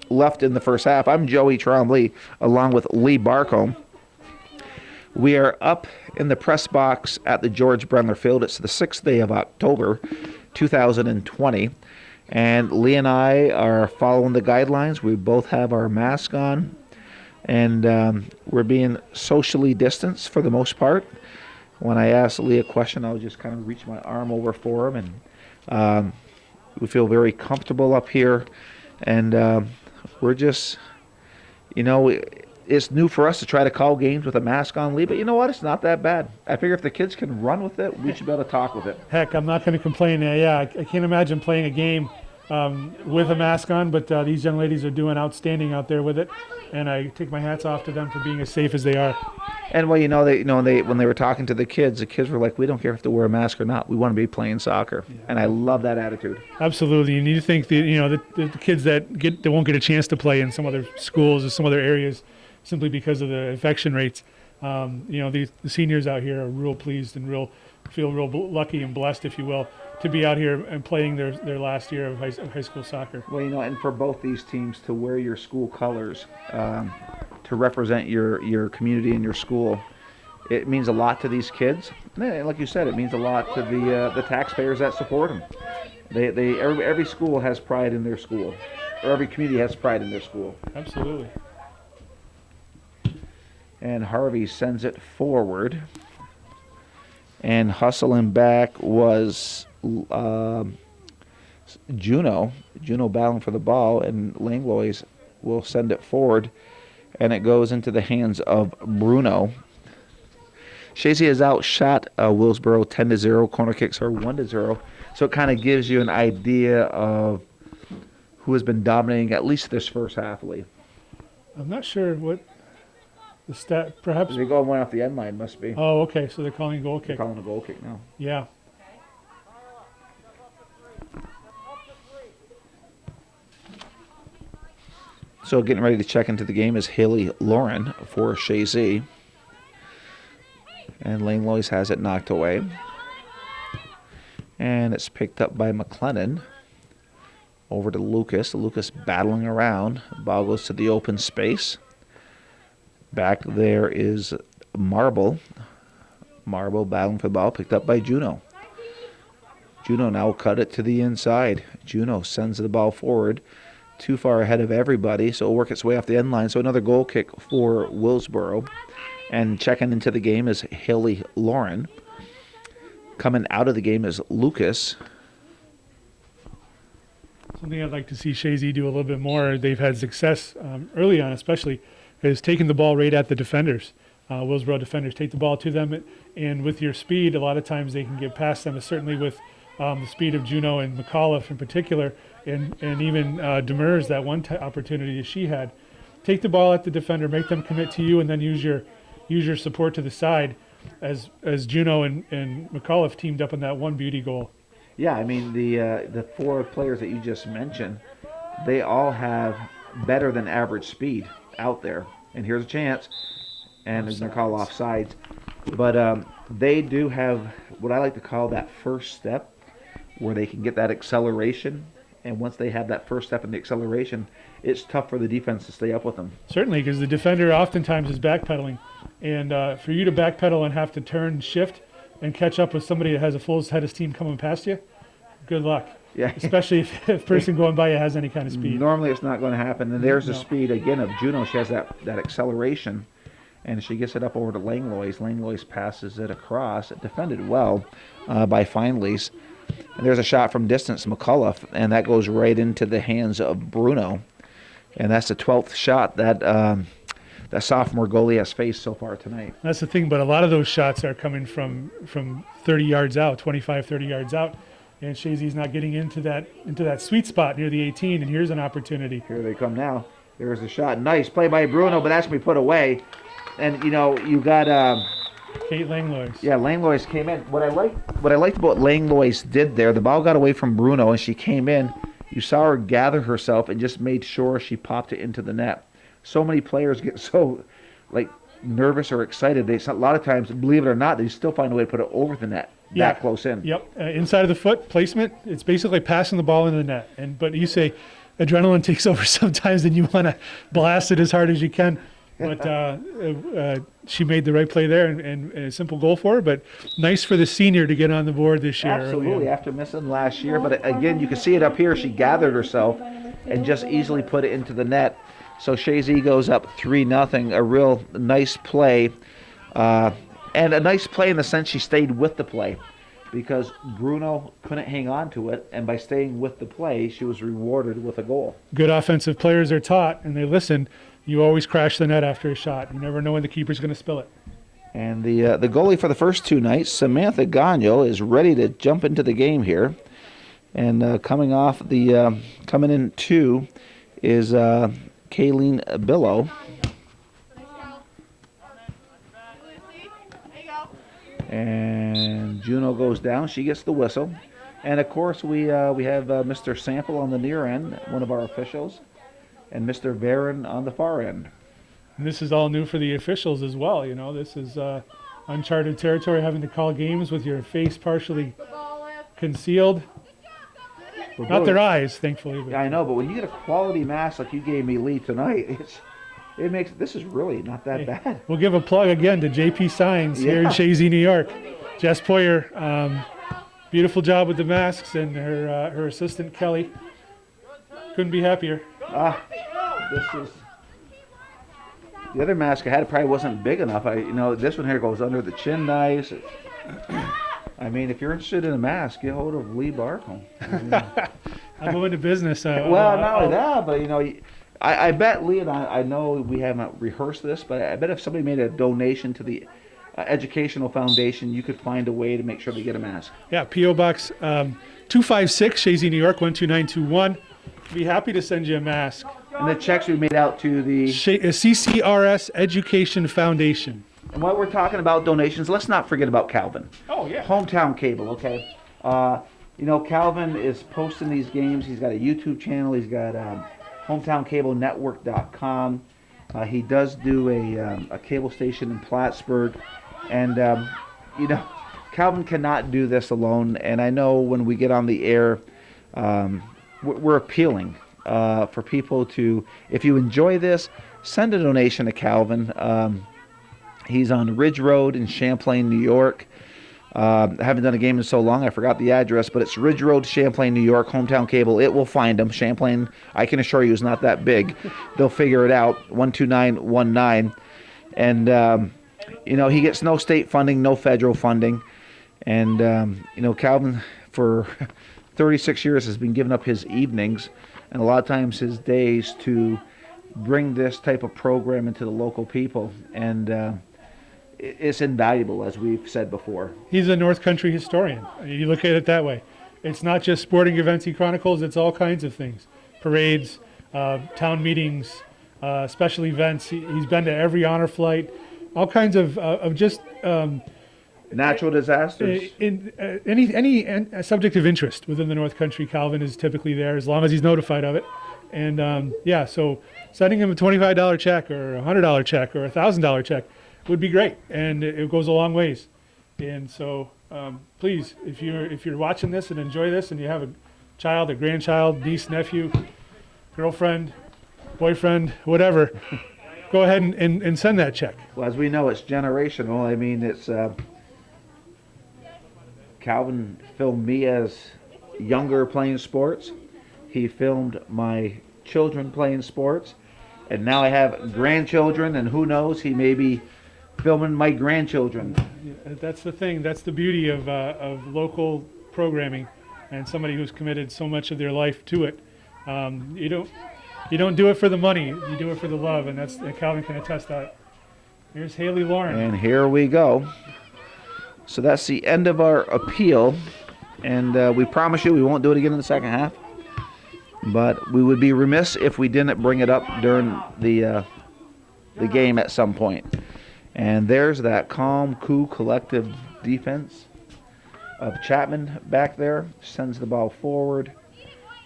[SPEAKER 1] left in the first half. I'm Joey Trombley along with Lee Barcombe. We are up in the press box at the George Brenner Field. It's the 6th day of October, 2020. And Lee and I are following the guidelines. We both have our mask on. And we're being socially distanced for the most part. When I ask Lee a question, I'll just kind of reach my arm over for him. And we feel very comfortable up here. And we're just, it's new for us to try to call games with a mask on, Lee, but you know what? It's not that bad. I figure if the kids can run with it, we should be able to talk with it.
[SPEAKER 2] Heck, I'm not going to complain. I can't imagine playing a game with a mask on, but these young ladies are doing outstanding out there with it, and I take my hats off to them for being as safe as they are.
[SPEAKER 1] And well, when they were talking to the kids were like, "We don't care if they wear a mask or not. We want to be playing soccer," and I love that attitude.
[SPEAKER 2] Absolutely, and you think the kids that won't get a chance to play in some other schools or some other areas simply because of the infection rates. The seniors out here are real pleased and feel real lucky and blessed, if you will, to be out here and playing their last year of high school soccer.
[SPEAKER 1] Well, and for both these teams to wear your school colors, to represent your community and your school, it means a lot to these kids. And like you said, it means a lot to the taxpayers that support them. Every school has pride in their school, or every community has pride in their school.
[SPEAKER 2] Absolutely.
[SPEAKER 1] And Harvey sends it forward. And hustling back was Juno. Juno battling for the ball, and Langlois will send it forward. And it goes into the hands of Bruno. Chazy has outshot Willsboro 10-0. Corner kicks are 1-0. So it kind of gives you an idea of who has been dominating at least this first half, Lee.
[SPEAKER 2] I'm not sure what the stat, perhaps.
[SPEAKER 1] They go one off the end line, must be.
[SPEAKER 2] Oh, okay. So they're calling a goal kick.
[SPEAKER 1] They're calling a goal kick now.
[SPEAKER 2] Yeah.
[SPEAKER 1] So getting ready to check into the game is Haley Lauren for Chazy. And Langlois has it knocked away. And it's picked up by McLennan. Over to Lucas. Lucas battling around. Ball goes to the open space. Back there is Marble. Marble battling for the ball, picked up by Juno. Juno now cut it to the inside. Juno sends the ball forward too far ahead of everybody, so it'll work its way off the end line. So another goal kick for Willsboro. And checking into the game is Haley Lauren. Coming out of the game is Lucas.
[SPEAKER 2] Something I'd like to see Chazy do a little bit more, they've had success early on especially, is taking the ball right at the defenders. Willsboro defenders take the ball to them, and with your speed, a lot of times they can get past them, certainly with the speed of Juno and Mcauliffe in particular, and even Demers, that one opportunity that she had. Take the ball at the defender, make them commit to you, and then use your support to the side as Juno and Mcauliffe teamed up on that one beauty goal.
[SPEAKER 1] Yeah, I mean, the 4 players that you just mentioned, they all have better than average speed out there. And here's a chance. And they're going to call offsides. But they do have what I like to call that first step, where they can get that acceleration. And once they have that first step in the acceleration, it's tough for the defense to stay up with them.
[SPEAKER 2] Certainly, because the defender oftentimes is backpedaling. And for you to backpedal and have to turn, shift, and catch up with somebody that has a full head of steam coming past you, good luck.
[SPEAKER 1] Yeah.
[SPEAKER 2] Especially if the person going by you has any kind of speed.
[SPEAKER 1] Normally it's not going to happen. And there's the speed, again, of Juno. She has that acceleration. And she gets it up over to Langlois. Langlois passes it across. It defended well by Findlays. And there's a shot from distance, Mcauliffe, and that goes right into the hands of Bruno. And that's the 12th shot that that sophomore goalie has faced so far tonight.
[SPEAKER 2] That's the thing, but a lot of those shots are coming from 30 yards out, 25, 30 yards out. And Chazy's not getting into that sweet spot near the 18, and here's an opportunity.
[SPEAKER 1] Here they come now. There's a shot. Nice play by Bruno, but that's going to be put away. And, you got...
[SPEAKER 2] Kate Langlois.
[SPEAKER 1] Yeah, Langlois came in. What I liked about what Langlois did there, the ball got away from Bruno, and she came in. You saw her gather herself and just made sure she popped it into the net. So many players get so, nervous or excited. A lot of times, believe it or not, they still find a way to put it over the net. That close in.
[SPEAKER 2] Yep. Inside of the foot placement, it's basically passing the ball into the net. But you say adrenaline takes over sometimes, and you want to blast it as hard as you can. But she made the right play there, and a simple goal for her. But nice for the senior to get on the board this year.
[SPEAKER 1] Absolutely, after missing last year. But again, you can see it up here. She gathered herself and just easily put it into the net. So Chazy goes up 3-0. A real nice play. And a nice play in the sense she stayed with the play, because Bruno couldn't hang on to it, and by staying with the play, she was rewarded with a goal.
[SPEAKER 2] Good offensive players are taught, and they listen. You always crash the net after a shot. You never know when the keeper's going to spill it.
[SPEAKER 1] And the goalie for the first 2 nights, Samantha Gagno, is ready to jump into the game here. And coming in 2 is Kayleen Billow. And Juno goes down. She gets the whistle. And, of course, we have Mr. Sample on the near end, one of our officials, and Mr. Varon on the far end.
[SPEAKER 2] And this is all new for the officials as well. This is uncharted territory, having to call games with your face partially concealed. Not their eyes, thankfully.
[SPEAKER 1] Yeah, I know, but when you get a quality mask like you gave me, Lee, tonight, this is really not that bad.
[SPEAKER 2] We'll give a plug again to JP Signs here in Chazy, New York. Jess Poyer, beautiful job with the masks, and her assistant Kelly. Couldn't be happier.
[SPEAKER 1] This is the other mask I had. Probably wasn't big enough. This one here goes under the chin nice. I mean, if you're interested in a mask, get hold of Lee Barcombe.
[SPEAKER 2] I'm going to business.
[SPEAKER 1] Well, not only that, but I bet Lee and I know we haven't rehearsed this, but I bet if somebody made a donation to the Educational Foundation, you could find a way to make sure they get a mask.
[SPEAKER 2] Yeah, P.O. Box 256, Chazy, New York, 12921. Be happy to send you a mask.
[SPEAKER 1] And the checks we made out to the
[SPEAKER 2] CCRS Education Foundation.
[SPEAKER 1] And while we're talking about donations, let's not forget about Calvin.
[SPEAKER 2] Oh, yeah.
[SPEAKER 1] Hometown Cable, okay? Calvin is posting these games. He's got a YouTube channel. He's got HometownCableNetwork.com. He does do a cable station in Plattsburgh. And, Calvin cannot do this alone. And I know when we get on the air, we're appealing for people to, if you enjoy this, send a donation to Calvin. He's on Ridge Road in Champlain, New York. I haven't done a game in so long, I forgot the address, but it's Ridge Road, Champlain, New York, hometown cable. It will find them. Champlain, I can assure you, is not that big. They'll figure it out. 12919. And, he gets no state funding, no federal funding. And, Calvin, for 36 years, has been giving up his evenings and a lot of times his days to bring this type of program into the local people. And, it's invaluable, as we've said before.
[SPEAKER 2] He's a North Country historian. You look at it that way. It's not just sporting events he chronicles, it's all kinds of things. Parades, town meetings, special events. He's been to every honor flight, all kinds of just...
[SPEAKER 1] natural disasters.
[SPEAKER 2] Any subject of interest within the North Country, Calvin is typically there as long as he's notified of it. And so sending him a $25 check or a $100 check or a $1,000 check would be great, and it goes a long ways. And so please, if you're watching this and enjoy this and you have a child, a grandchild, niece, nephew, girlfriend, boyfriend, whatever, go ahead and send that check.
[SPEAKER 1] Well, as we know, it's generational. I mean, it's Calvin filmed me as younger playing sports. He filmed my children playing sports. And now I have grandchildren, and who knows, he may be filming my grandchildren.
[SPEAKER 2] That's the thing. That's the beauty of local programming, and somebody who's committed so much of their life to it. You don't do it for the money. You do it for the love, and Calvin can attest that. Here's Haley Lauren.
[SPEAKER 1] And here we go. So that's the end of our appeal, and we promise you we won't do it again in the second half. But we would be remiss if we didn't bring it up during the game at some point. And there's that calm, cool, collective defense of Chapman back there. Sends the ball forward.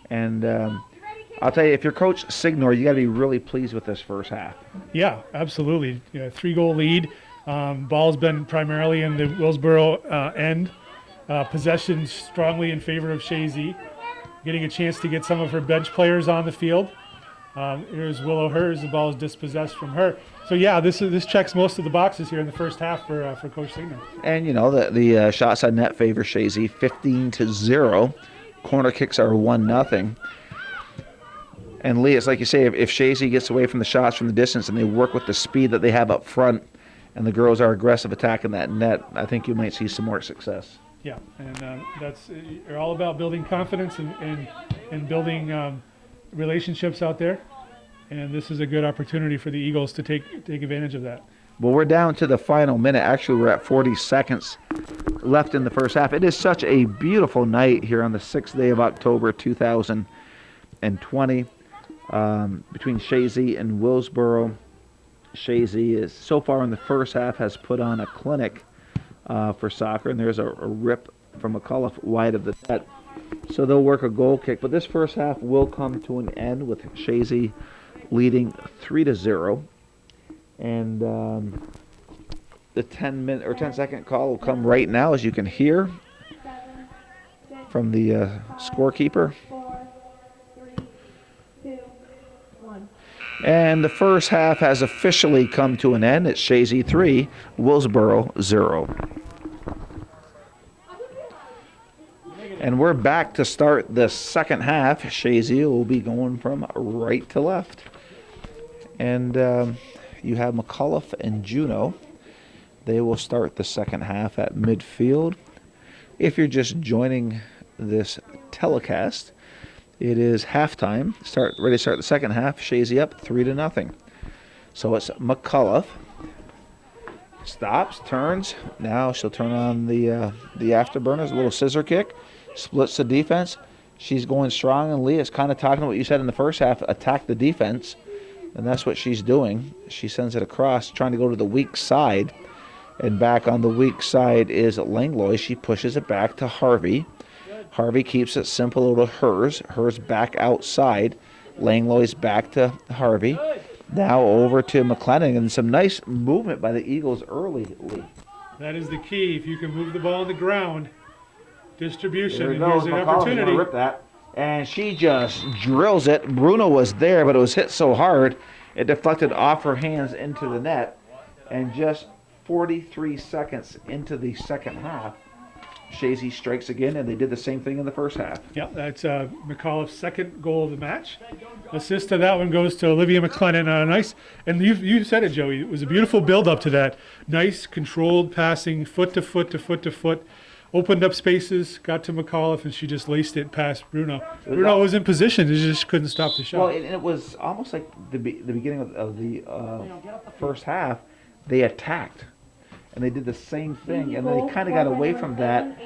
[SPEAKER 1] And I'll tell you, if you're Coach Signor, you got to be really pleased with this first half.
[SPEAKER 2] Yeah, absolutely. 3-goal lead. Ball's been primarily in the Willsboro end. Possession strongly in favor of Chazy. Getting a chance to get some of her bench players on the field. Here's Willow Hers. The ball is dispossessed from her. So yeah, this checks most of the boxes here in the first half for Coach Signor.
[SPEAKER 1] And the shots on net favor Chazy 15-0. Corner kicks are 1-0. And Lee, it's like you say, if Chazy gets away from the shots from the distance and they work with the speed that they have up front, and the girls are aggressive attacking that net, I think you might see some more success.
[SPEAKER 2] Yeah, and you're all about building confidence and building relationships out there. And this is a good opportunity for the Eagles to take advantage of that.
[SPEAKER 1] Well, we're down to the final minute. Actually, we're at 40 seconds left in the first half. It is such a beautiful night here on the 6th day of October, 2020, between Chazy and Willsboro. Chazy is, so far in the first half, has put on a clinic for soccer, and there's a rip from Mcauliffe wide of the net. So they'll work a goal kick. But this first half will come to an end with Chazy leading 3-0. And the 10-second call will come right now, as you can hear from the scorekeeper. And the first half has officially come to an end. It's Chazy 3, Willsboro 0. And we're back to start the second half. Chazy will be going from right to left. And you have Mcauliffe and Juneau. They will start the second half at midfield. If you're just joining this telecast, it is halftime. Ready to start the second half. Chazy up 3-0. So it's Mcauliffe. Stops, turns. Now she'll turn on the afterburners. A little scissor kick. Splits the defense. She's going strong, and Leah's kind of talking to what you said in the first half. Attack the defense, and that's what she's doing. She sends it across, trying to go to the weak side, and back on the weak side is Langlois. She pushes it back to Harvey. Harvey keeps it simple to Hers. Hers back outside. Langlois back to Harvey. Now over to McLennan, and some nice movement by the Eagles early.
[SPEAKER 2] That is the key. If you can move the ball on the ground, distribution,
[SPEAKER 1] there
[SPEAKER 2] and
[SPEAKER 1] goes
[SPEAKER 2] here's an
[SPEAKER 1] McCollum's
[SPEAKER 2] opportunity.
[SPEAKER 1] gonna rip that. And she just drills it. Bruno was there, but it was hit so hard, it deflected off her hands into the net. And just 43 seconds into the second half, Chazy strikes again, and they did the same thing in the first half.
[SPEAKER 2] Yeah, that's Mcauliffe second goal of the match. Assist to that one goes to Olivia McLennan. Nice, and you said it, Joey. It was a beautiful build up to that. Nice, controlled passing, foot to foot to foot to foot. Opened up spaces, got to Mcauliffe, and she just laced it past Bruno. Bruno was in position, she just couldn't stop the shot.
[SPEAKER 1] Well, it was almost like the beginning of the first half. They attacked, and they did the same thing, and they kind of got away from that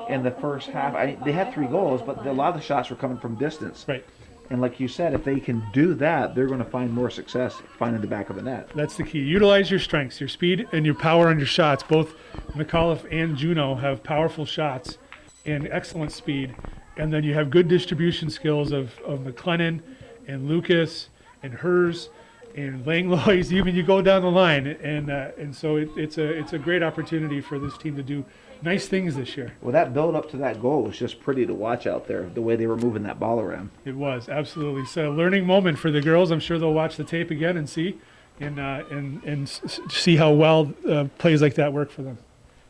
[SPEAKER 1] in the first half. They had 3 goals, but a lot of the shots were coming from distance.
[SPEAKER 2] Right.
[SPEAKER 1] And like you said, if they can do that, they're going to find more success finding the back of the net.
[SPEAKER 2] That's the key. Utilize your strengths, your speed, and your power on your shots. Both Mcauliffe and Juno have powerful shots and excellent speed. And then you have good distribution skills of McLennan and Lucas and Hers and Langlois. Even you go down the line, and so it's a great opportunity for this team to do nice things this year.
[SPEAKER 1] Well, that build up to that goal was just pretty to watch out there, the way they were moving that ball around.
[SPEAKER 2] It was, absolutely. So a learning moment for the girls. I'm sure they'll watch the tape again and see and see how well plays like that work for them.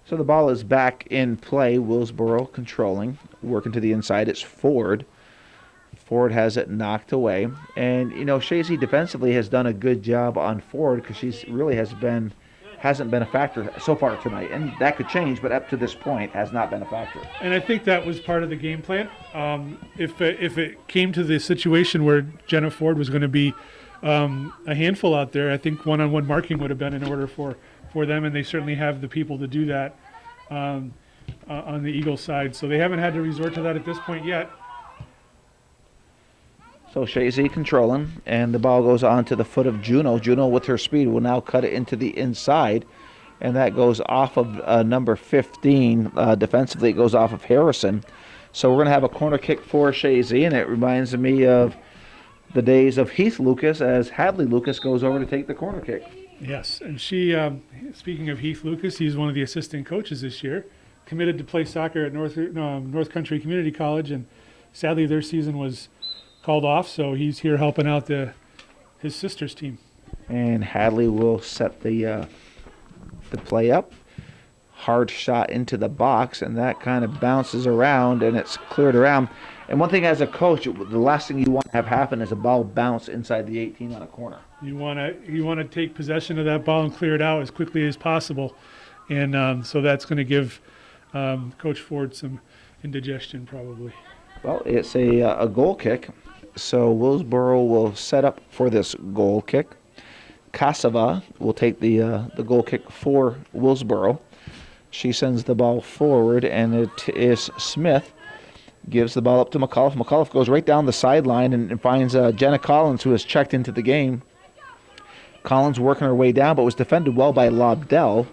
[SPEAKER 1] So the ball is back in play. Willsboro controlling, working to the inside. It's Ford. Ford has it knocked away. And, Chazy defensively has done a good job on Ford because she's really hasn't been a factor so far tonight. And that could change, but up to this point has not been a factor.
[SPEAKER 2] And I think that was part of the game plan. If it came to the situation where Jenna Ford was going to be a handful out there, I think one-on-one marking would have been in order for them, and they certainly have the people to do that on the Eagles side. So they haven't had to resort to that at this point yet.
[SPEAKER 1] So Chazy controlling, and the ball goes on to the foot of Juno. Juno, with her speed, will now cut it into the inside, and that goes off of number 15. Defensively, it goes off of Harrison. So we're going to have a corner kick for Chazy, and it reminds me of the days of Heath Lucas as Hadley Lucas goes over to take the corner kick.
[SPEAKER 2] Yes, and she, speaking of Heath Lucas, he's one of the assistant coaches this year, committed to play soccer at North Country Community College, and sadly their season was called off, so he's here helping out his sister's team.
[SPEAKER 1] And Hadley will set the play up. Hard shot into the box, and that kind of bounces around, and it's cleared around. And one thing as a coach, the last thing you want to have happen is a ball bounce inside the 18 on a corner.
[SPEAKER 2] You want to take possession of that ball and clear it out as quickly as possible, and so that's going to give Coach Ford some indigestion probably.
[SPEAKER 1] Well, it's a goal kick, so Willsboro will set up for this goal kick. Kasava will take the goal kick for Willsboro. She sends the ball forward, and it is Smith. Gives the ball up to Mcauliffe. Mcauliffe goes right down the sideline and finds Jenna Collins, who has checked into the game. Collins working her way down, but was defended well by Lobdell.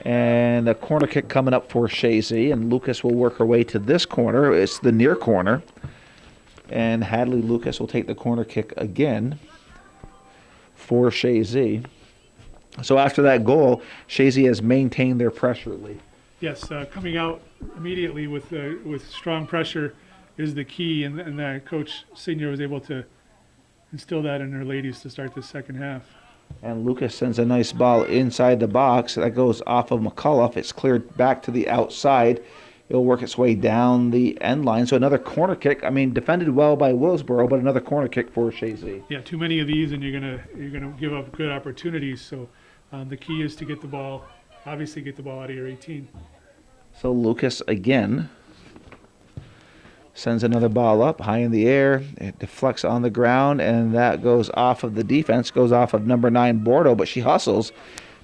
[SPEAKER 1] And a corner kick coming up for Chazy, and Lucas will work her way to this corner. It's the near corner. And Hadley Lucas will take the corner kick again for Chazy. So after that goal, Chazy has maintained their pressure lead.
[SPEAKER 2] Yes, coming out immediately with strong pressure is the key, and Coach Senior was able to instill that in her ladies to start the second half.
[SPEAKER 1] And Lucas sends a nice ball inside the box. That goes off of Mcauliffe. It's cleared back to the outside. It'll work its way down the end line. So another corner kick. I mean, defended well by Willsboro, but another corner kick for Chazy.
[SPEAKER 2] Yeah, too many of these, and you're gonna give up good opportunities. So the key is to get the ball out of your 18.
[SPEAKER 1] So Lucas again sends another ball up high in the air. It deflects on the ground, and that goes off of the defense, goes off of number 9, Bordeaux, but she hustles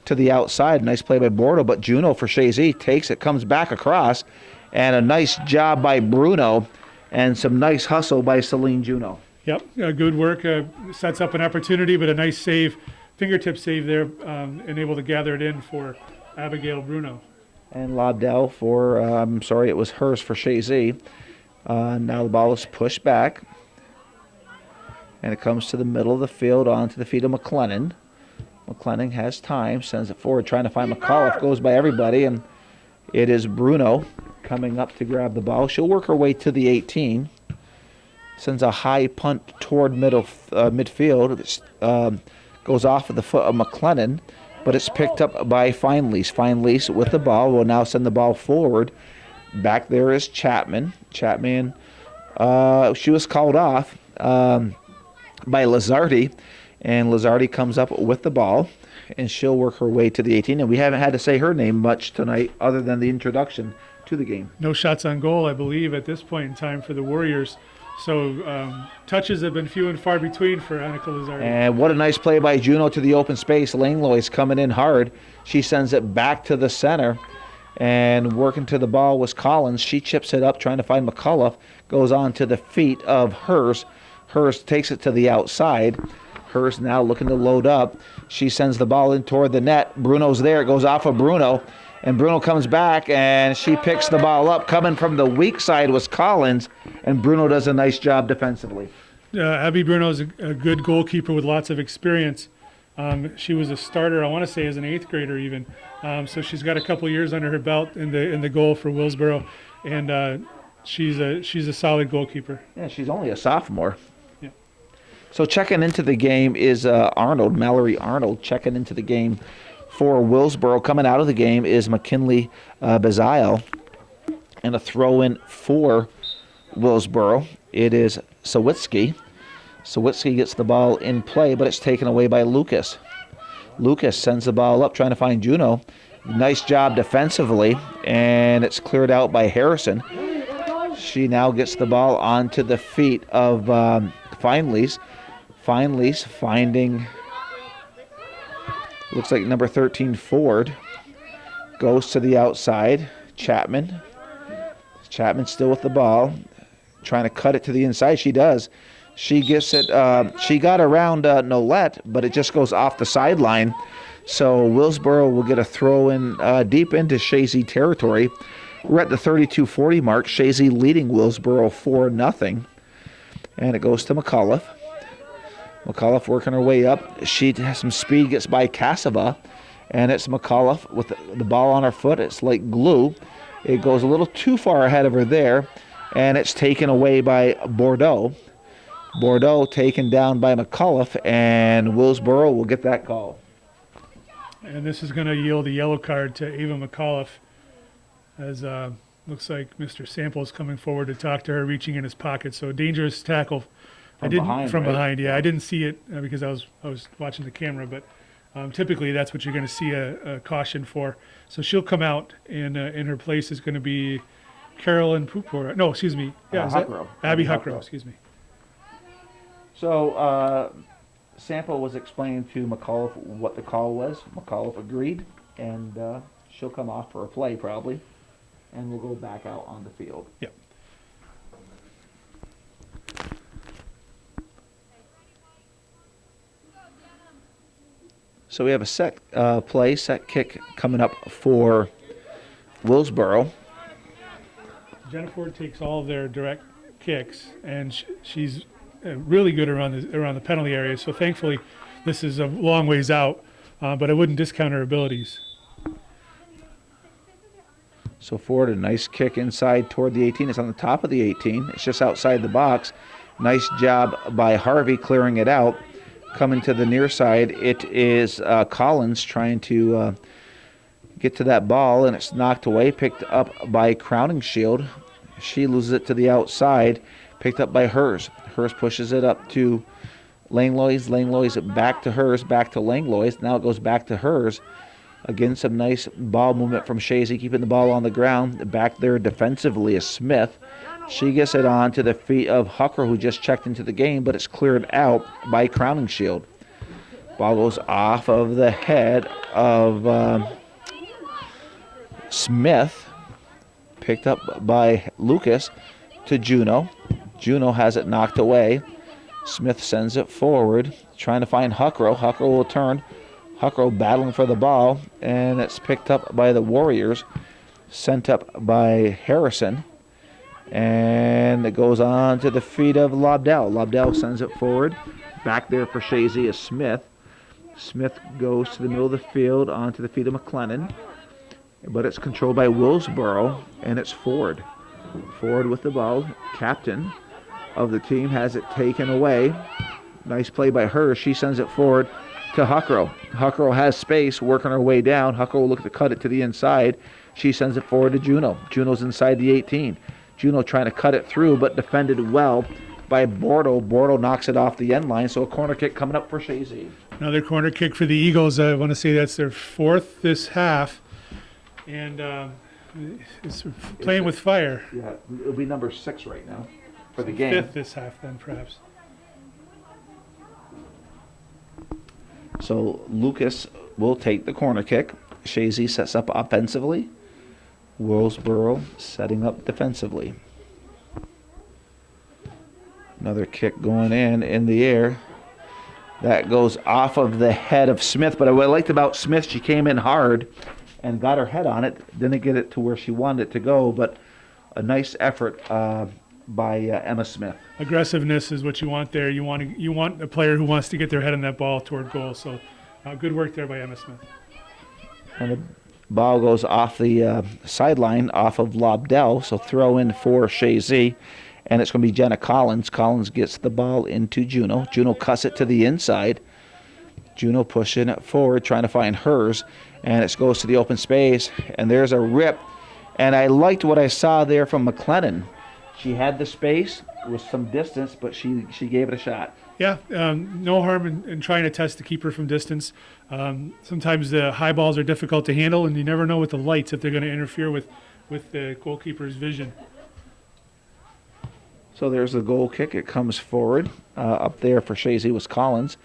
[SPEAKER 1] to the outside. Nice play by Bordeaux, but Juno for Chazy takes it, comes back across, and a nice job by Bruno, and some nice hustle by Celine Juno.
[SPEAKER 2] Yep, good work. Sets up an opportunity, but a nice save, fingertip save there, and able to gather it in for Abigail Bruno.
[SPEAKER 1] And Lobdell for, it was hers for Chazy. Now the ball is pushed back, and it comes to the middle of the field onto the feet of McLennan. McLennan has time, sends it forward, trying to find Mcauliffe, goes by everybody, and it is Bruno coming up to grab the ball. She'll work her way to the 18, sends a high punt toward midfield. Goes off of the foot of McLennan, but it's picked up by Feinlease. Feinlease with the ball will now send the ball forward Back there is Chapman. Chapman, she was called off by Lazardi, and Lazardi comes up with the ball, and she'll work her way to the 18. And we haven't had to say her name much tonight other than the introduction to the game.
[SPEAKER 2] No shots on goal, I believe, at this point in time for the Warriors. So touches have been few and far between for Annika Lazardi.
[SPEAKER 1] And what a nice play by Juno to the open space. Langlois coming in hard. She sends it back to the center. And working to the ball was Collins. She chips it up, trying to find Mcauliffe. Goes on to the feet of Hers. Hers takes it to the outside. Hers now looking to load up. She sends the ball in toward the net. Bruno's there. It goes off of Bruno. And Bruno comes back, and she picks the ball up. Coming from the weak side was Collins, and Bruno does a nice job defensively.
[SPEAKER 2] Abby Bruno is a good goalkeeper with lots of experience. She was a starter, I want to say, as an 8th grader even. So she's got a couple years under her belt in the goal for Willsboro, and she's a solid goalkeeper.
[SPEAKER 1] Yeah, she's only a sophomore.
[SPEAKER 2] Yeah.
[SPEAKER 1] So checking into the game is Mallory Arnold checking into the game for Willsboro. Coming out of the game is McKinley Bazile, and a throw-in for Willsboro. It is Sawitsky. Sawitsky gets the ball in play, but it's taken away by Lucas. Lucas sends the ball up, trying to find Juno. Nice job defensively, and it's cleared out by Harrison. She now gets the ball onto the feet of Feinleis. Feinleis finding, looks like number 13, Ford. Goes to the outside. Chapman. Chapman still with the ball, trying to cut it to the inside. She does. She gets it. She got around Nolette, but it just goes off the sideline. So Willsboro will get a throw in deep into Chazy territory. We're at the 32-40 mark. Chazy leading Willsboro 4-0. And it goes to Mcauliffe. Mcauliffe working her way up. She has some speed, gets by Cassava. And it's Mcauliffe with the ball on her foot. It's like glue. It goes a little too far ahead of her there. And it's taken away by Bordeaux. Bordeaux taken down by Mcauliffe, and Willsboro will get that call.
[SPEAKER 2] And this is going to yield a yellow card to Ava Mcauliffe, as looks like Mr. Sample's coming forward to talk to her, reaching in his pocket. So a dangerous tackle. From behind. Yeah, I didn't see it because I was watching the camera, but typically that's what you're going to see a caution for. So she'll come out, and in her place is going to be Carolyn Pupor. No, excuse me. Yeah, Abby Huckrow. Excuse me.
[SPEAKER 1] So Sample was explaining to Mcauliffe what the call was. Mcauliffe agreed, and she'll come off for a play probably, and we'll go back out on the field.
[SPEAKER 2] Yep.
[SPEAKER 1] So we have a set kick coming up for Willsboro.
[SPEAKER 2] Jenna Ford takes all of their direct kicks, and she's really good around the penalty area. So thankfully, this is a long ways out, but I wouldn't discount her abilities.
[SPEAKER 1] So Ford, a nice kick inside toward the 18. It's on the top of the 18. It's just outside the box. Nice job by Harvey clearing it out. Coming to the near side, it is Collins trying to get to that ball, and it's knocked away, picked up by Crowning Shield. She loses it to the outside, picked up by Hers. Hers pushes it up to Langlois. Langlois back to Hers, back to Langlois. Now it goes back to Hers. Again, some nice ball movement from Chazy, keeping the ball on the ground. Back there defensively is Smith. She gets it on to the feet of Hucker, who just checked into the game, but it's cleared out by Crowning Shield. Ball goes off of the head of Smith, picked up by Lucas to Juno. Juno has it knocked away. Smith sends it forward, trying to find Huckrow. Huckrow will turn. Huckrow battling for the ball, and it's picked up by the Warriors, sent up by Harrison, and it goes on to the feet of Lobdell. Lobdell sends it forward. Back there for Chazy is Smith. Smith goes to the middle of the field onto the feet of McLennan, but it's controlled by Willsboro, and it's Ford. Ford with the ball, captain of the team, has it taken away. Nice play by her. She sends it forward. to Huckrow. Huckrow has space, working her way down. Huckrow will look to cut it to the inside. She sends it forward to Juno. Juno's inside the 18. Juno trying to cut it through, but defended well by Bordeaux. Bordeaux knocks it off the end line, so a corner kick coming up for Chazy.
[SPEAKER 2] Another corner kick for the Eagles. I want to say that's their 4th this half. And it's playing with fire.
[SPEAKER 1] Yeah, it'll be number 6 right now for the game.
[SPEAKER 2] 5th this half, then, perhaps.
[SPEAKER 1] So Lucas will take the corner kick. Chazy sets up offensively. Willsboro setting up defensively. Another kick going in the air. That goes off of the head of Smith. But what I liked about Smith, she came in hard and got her head on it. Didn't get it to where she wanted it to go, but a nice effort by Emma Smith.
[SPEAKER 2] Aggressiveness is what you want there. You want a player who wants to get their head on that ball toward goal. So good work there by Emma Smith.
[SPEAKER 1] And the ball goes off the sideline, off of Lobdell, so throw in for Chazy. And it's going to be Jenna Collins. Collins gets the ball into Juno. Juno cuts it to the inside. Juno pushing it forward, trying to find hers. And it goes to the open space. And there's a rip. And I liked what I saw there from McLennan. She had the space with some distance, but she gave it a shot.
[SPEAKER 2] Yeah, no harm in trying to test the keeper from distance. Sometimes the high balls are difficult to handle, and you never know with the lights if they're going to interfere with the goalkeeper's vision.
[SPEAKER 1] So there's the goal kick. It comes forward. Up there for Chazy was Collins.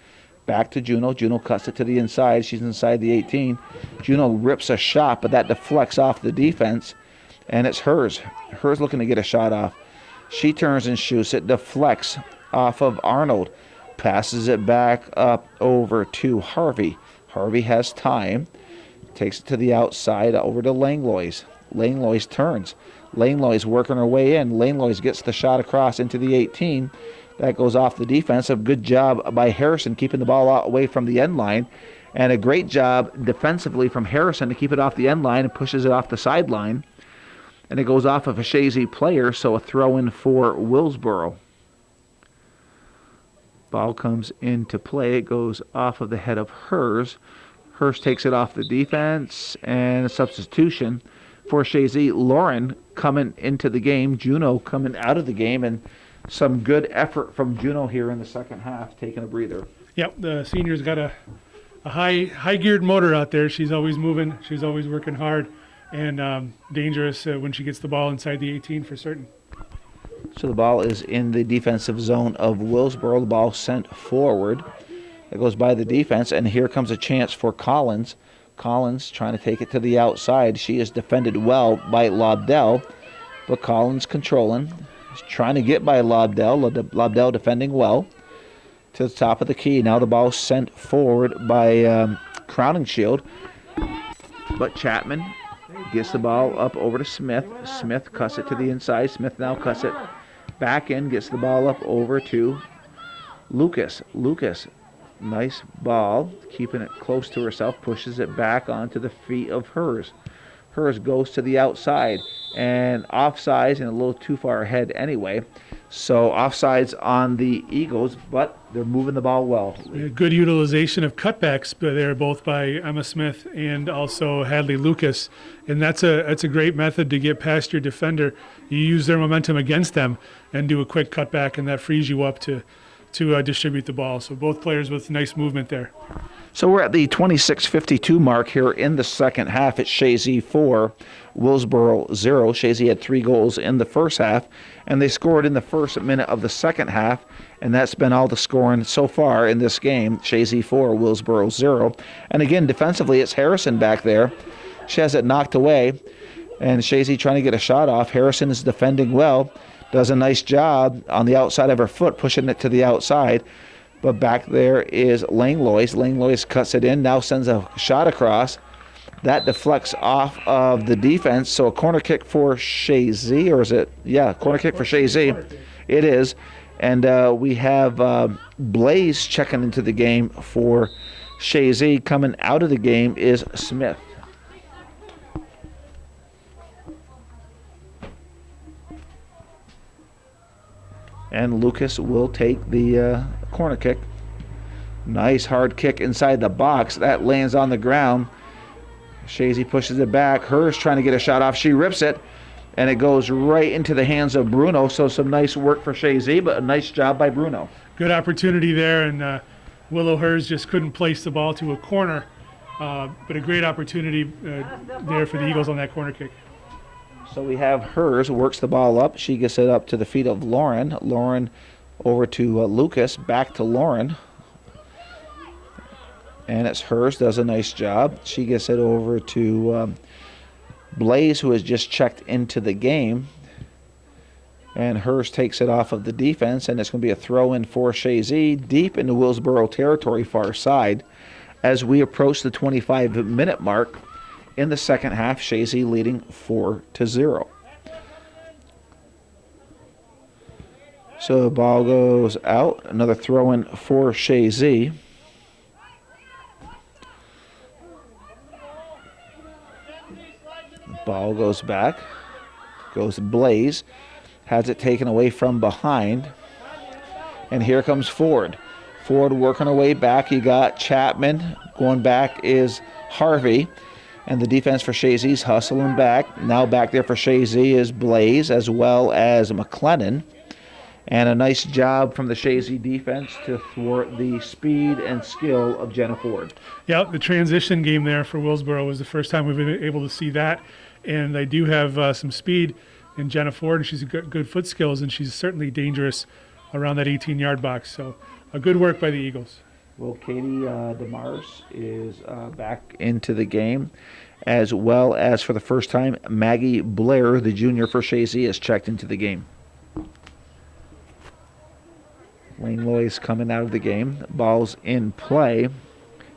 [SPEAKER 1] Back to Juno. Juno cuts it to the inside. She's inside the 18. Juno rips a shot, but that deflects off the defense, and it's hers. Hers looking to get a shot off. She turns and shoots. It deflects off of Arnold. Passes it back up over to Harvey. Harvey has time. Takes it to the outside over to Langlois. Langlois turns. Langlois working her way in. Langlois gets the shot across into the 18. That goes off the defense. A good job by Harrison keeping the ball away from the end line. And a great job defensively from Harrison to keep it off the end line and pushes it off the sideline. And it goes off of a Chazy player, so a throw-in for Willsboro. Ball comes into play. It goes off of the head of Hers. Hers takes it off the defense, and a substitution for Chazy. Lauren coming into the game. Juno coming out of the game, and some good effort from Juno here in the second half, taking a breather.
[SPEAKER 2] Yep, the senior's got a high-geared motor out there. She's always moving. She's always working hard. And dangerous when she gets the ball inside the 18 for certain.
[SPEAKER 1] So the ball is in the defensive zone of Willsboro. The ball sent forward. It goes by the defense, and here comes a chance for Collins. Collins trying to take it to the outside. She is defended well by Lobdell, but Collins controlling. She's trying to get by Lobdell. Lobdell defending well to the top of the key. Now the ball sent forward by Crowning Shield, but Chapman gets the ball up over to Smith. Smith cuts it to the inside. Smith now cuts it back in, gets the ball up over to Lucas. Lucas, nice ball, keeping it close to herself, pushes it back onto the feet of Hers. Hers goes to the outside, and offsides and a little too far ahead anyway. So offsides on the Eagles, but they're moving the ball well.
[SPEAKER 2] Good utilization of cutbacks, but they're both by Emma Smith and also Hadley Lucas, and that's a great method to get past your defender. You use their momentum against them and do a quick cutback, and that frees you up to distribute the ball. So both players with nice movement there.
[SPEAKER 1] So we're at the 26:52 mark here in the second half. It's Chazy 4, Willsboro 0. Chazy had 3 goals in the first half, and they scored in the first minute of the second half, and that's been all the scoring so far in this game. Chazy 4, Willsboro 0. And again, defensively, it's Harrison back there. She has it knocked away, and Chazy trying to get a shot off. Harrison is defending well, does a nice job on the outside of her foot, pushing it to the outside. But back there is Langlois. Langlois cuts it in, now sends a shot across. That deflects off of the defense. So a corner kick for Chazy, or is it? Yeah, corner kick for Chazy. It is. And we have Blaze checking into the game for Chazy. Coming out of the game is Smith. And Lucas will take the corner kick. Nice hard kick inside the box. That lands on the ground. Chazy pushes it back. Hers trying to get a shot off. She rips it, and it goes right into the hands of Bruno. So some nice work for Chazy, but a nice job by Bruno.
[SPEAKER 2] Good opportunity there, and Willow Hers just couldn't place the ball to a corner. But a great opportunity there for the Eagles on that corner kick.
[SPEAKER 1] So we have Hers, works the ball up. She gets it up to the feet of Lauren. Lauren over to Lucas, back to Lauren. And it's Hers, does a nice job. She gets it over to Blaze, who has just checked into the game. And Hers takes it off of the defense, and it's going to be a throw-in for Chazy deep into Willsboro territory, far side. As we approach the 25-minute mark in the second half, Chazy leading 4-0. So the ball goes out. Another throw-in for Chazy. Ball goes back. Goes Blaze. Has it taken away from behind. And here comes Ford. Ford working her way back. You got Chapman. Going back is Harvey. And the defense for Chazy's hustling back. Now back there for Chazy is Blaze as well as McLennan. And a nice job from the Chazy defense to thwart the speed and skill of Jenna Ford.
[SPEAKER 2] Yeah, the transition game there for Willsboro was the first time we've been able to see that. And they do have some speed in Jenna Ford, and she's got good foot skills, and she's certainly dangerous around that 18-yard box. So a good work by the Eagles.
[SPEAKER 1] Well, Katie DeMars is back into the game, as well as for the first time, Maggie Blair, the junior for Chazy, has checked into the game. Lane Loy's coming out of the game. Ball's in play.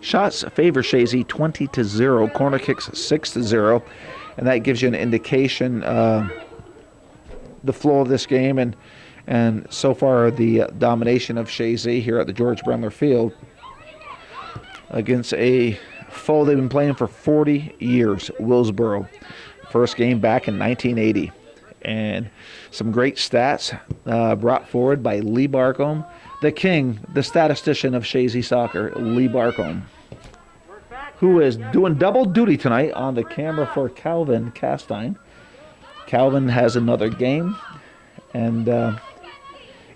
[SPEAKER 1] Shots favor Chazy 20-0. Corner kicks 6-0. And that gives you an indication the flow of this game and so far the domination of Chazy here at the George Bremler Field against a foe they've been playing for 40 years, Willsboro. First game back in 1980. And some great stats brought forward by Lee Barcombe, the king, the statistician of Chazy soccer, Lee Barcombe, who is doing double duty tonight on the camera for Calvin Castine. Calvin has another game, and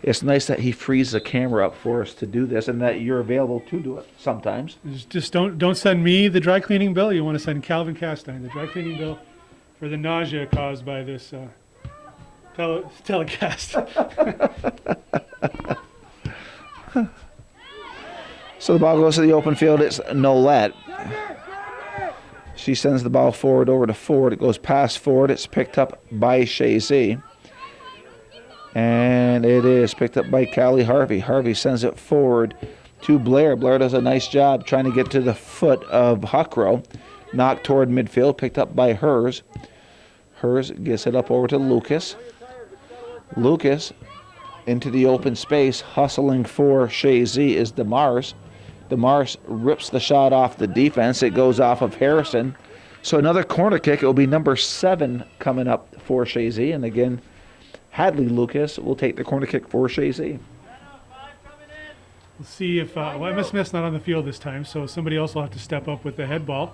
[SPEAKER 1] it's nice that he frees the camera up for us to do this and that you're available to do it sometimes.
[SPEAKER 2] Just don't send me the dry cleaning bill. You want to send Calvin Castine the dry cleaning bill for the nausea caused by this telecast.
[SPEAKER 1] So the ball goes to the open field. It's Nolette. She sends the ball forward over to Ford. It goes past Ford. It's picked up by Chazy. And it is picked up by Callie Harvey. Harvey sends it forward to Blair. Blair does a nice job trying to get to the foot of Huckrow. Knocked toward midfield. Picked up by Hers. Hers gets it up over to Lucas. Lucas into the open space. Hustling for Chazy is DeMars. DeMars rips the shot off the defense. It goes off of Harrison. So another corner kick. It will be number 7 coming up for Chazy. And again, Hadley Lucas will take the corner kick for Chazy.
[SPEAKER 2] We'll see if Emma Smith's not on the field this time, so somebody else will have to step up with the head ball.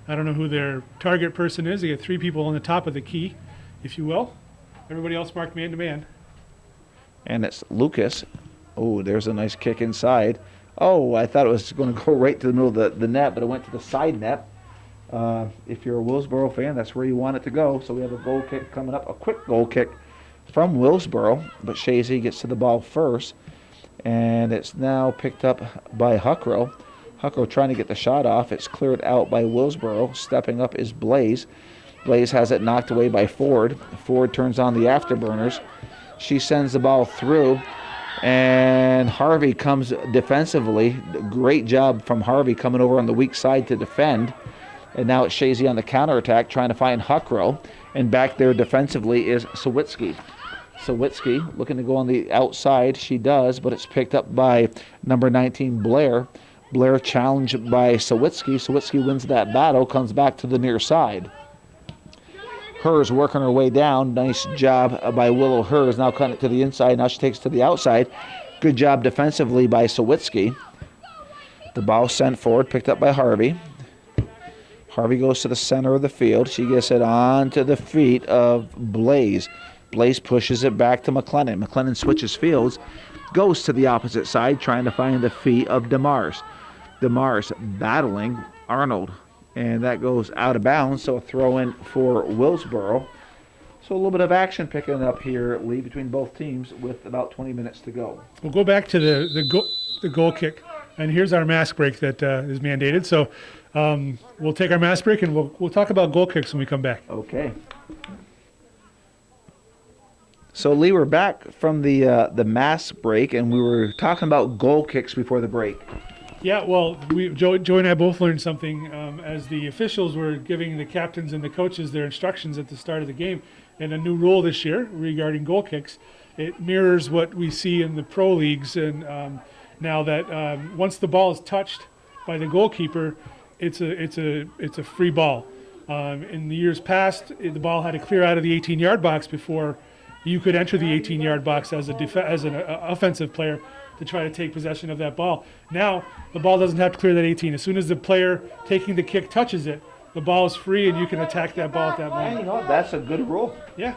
[SPEAKER 2] I don't know who their target person is. They get 3 people on the top of the key, if you will. Everybody else marked man-to-man. And
[SPEAKER 1] it's Lucas. Oh, there's a nice kick inside. Oh, I thought it was going to go right to the middle of the net, but it went to the side net. If you're a Willsboro fan, that's where you want it to go. So we have a goal kick coming up, a quick goal kick from Willsboro, but Chazy gets to the ball first, and it's now picked up by Huckrow. Huckrow trying to get the shot off. It's cleared out by Willsboro. Stepping up is Blaze. Blaze has it knocked away by Ford. Ford turns on the afterburners. She sends the ball through, and Harvey comes defensively. Great job from Harvey coming over on the weak side to defend. And now it's Chazy on the counterattack trying to find Huckrow. And back there defensively is Sawitsky. Sawitsky looking to go on the outside. She does, but it's picked up by number 19, Blair. Blair challenged by Sawitsky. Sawitsky wins that battle, comes back to the near side. Hers working her way down. Nice job by Willow Hers. Now cutting it to the inside. Now she takes it to the outside. Good job defensively by Sawitsky. The ball sent forward, picked up by Harvey. Harvey goes to the center of the field. She gets it onto the feet of Blaze. Blaze pushes it back to McLennan. McLennan switches fields, goes to the opposite side, trying to find the feet of DeMars. DeMars battling Arnold, and that goes out of bounds, so a throw in for Willsboro. So a little bit of action picking up here, Lee, between both teams with about 20 minutes to go.
[SPEAKER 2] We'll go back to the goal kick, and here's our mask break that is mandated. So we'll take our mask break, and we'll talk about goal kicks when we come back.
[SPEAKER 1] Okay. So, Lee, we're back from the mask break, and we were talking about goal kicks before the break.
[SPEAKER 2] Yeah, well, Joe and I both learned something as the officials were giving the captains and the coaches their instructions at the start of the game. And a new rule this year regarding goal kicks, it mirrors what we see in the pro leagues. And now that once the ball is touched by the goalkeeper, it's a free ball. In the years past, the ball had to clear out of the 18-yard box before you could enter the 18-yard box as an offensive player to try to take possession of that ball. Now, the ball doesn't have to clear that 18. As soon as the player taking the kick touches it, the ball is free and you can attack that ball at that moment.
[SPEAKER 1] You know, that's a good rule.
[SPEAKER 2] Yeah.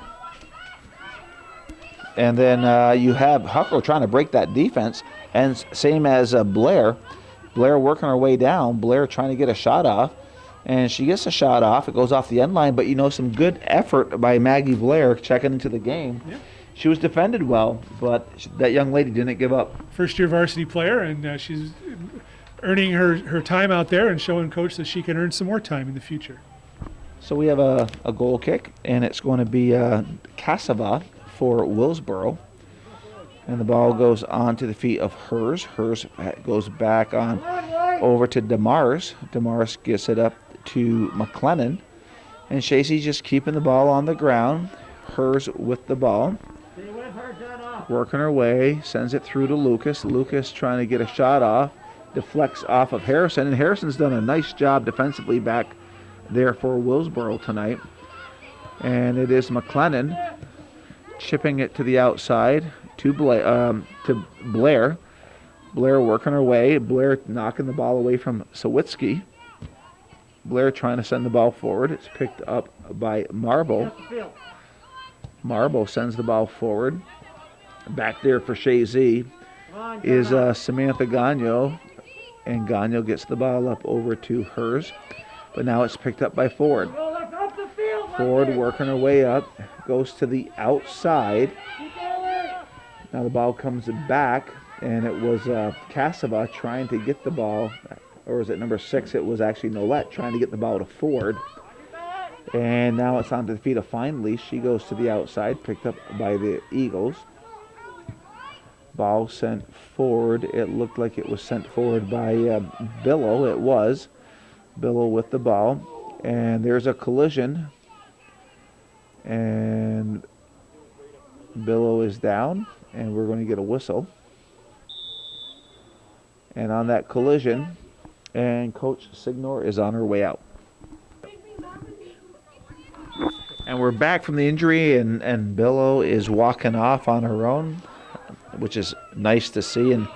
[SPEAKER 1] And then you have Huckle trying to break that defense, and same as Blair. Blair working her way down. Blair trying to get a shot off, and she gets a shot off. It goes off the end line, but some good effort by Maggie Blair checking into the game.
[SPEAKER 2] Yeah.
[SPEAKER 1] She was defended well, but that young lady didn't give up.
[SPEAKER 2] First-year varsity player, and she's earning her time out there and showing coach that she can earn some more time in the future.
[SPEAKER 1] So we have a goal kick, and it's going to be Casava for Willsboro. And the ball goes onto the feet of Hers. Hers goes back on over to DeMars. DeMars gets it up to McLennan. And Chazy just keeping the ball on the ground. Hers with the ball. Working her way, sends it through to Lucas. Lucas trying to get a shot off. Deflects off of Harrison. And Harrison's done a nice job defensively back there for Willsboro tonight. And it is McLennan chipping it to the outside to Blair. Blair working her way. Blair knocking the ball away from Sawitsky. Blair trying to send the ball forward. It's picked up by Marble. Marble sends the ball forward. Back there for Chazy is Samantha Gagno. And Gagno gets the ball up over to Hers. But now it's picked up by Ford. Ford working her way up. Goes to the outside. Now the ball comes back. And it was Casava trying to get the ball. Or was it number 6? It was actually Nolette trying to get the ball to Ford. And now it's onto the feet of Finely. She goes to the outside, picked up by the Eagles. Ball sent forward. It looked like it was sent forward by Billow. It was. Billow with the ball. And there's a collision. And Billow is down. And we're going to get a whistle. And on that collision, and Coach Signor is on her way out. And we're back from the injury, and Billow is walking off on her own, which is nice to see. And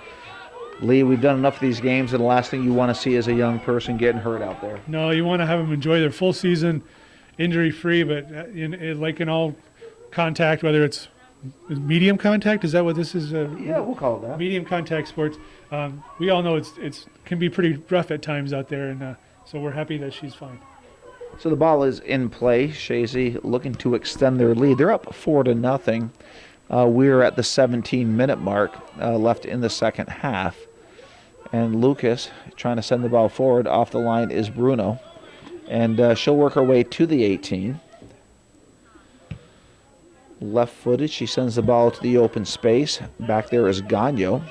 [SPEAKER 1] Lee, we've done enough of these games, and the last thing you want to see is a young person getting hurt out there.
[SPEAKER 2] No, you want to have them enjoy their full season injury-free, but like in all contact, whether it's medium contact, is that what this is?
[SPEAKER 1] Yeah, we'll call it that.
[SPEAKER 2] Medium contact sports. We all know it can be pretty rough at times out there, and so we're happy that she's fine.
[SPEAKER 1] So the ball is in play. Chazy looking to extend their lead. They're up 4-0. We're at the 17-minute mark left in the second half. And Lucas trying to send the ball forward. Off the line is Bruno. And she'll work her way to the 18. Left-footed, she sends the ball to the open space. Back there is Gagno.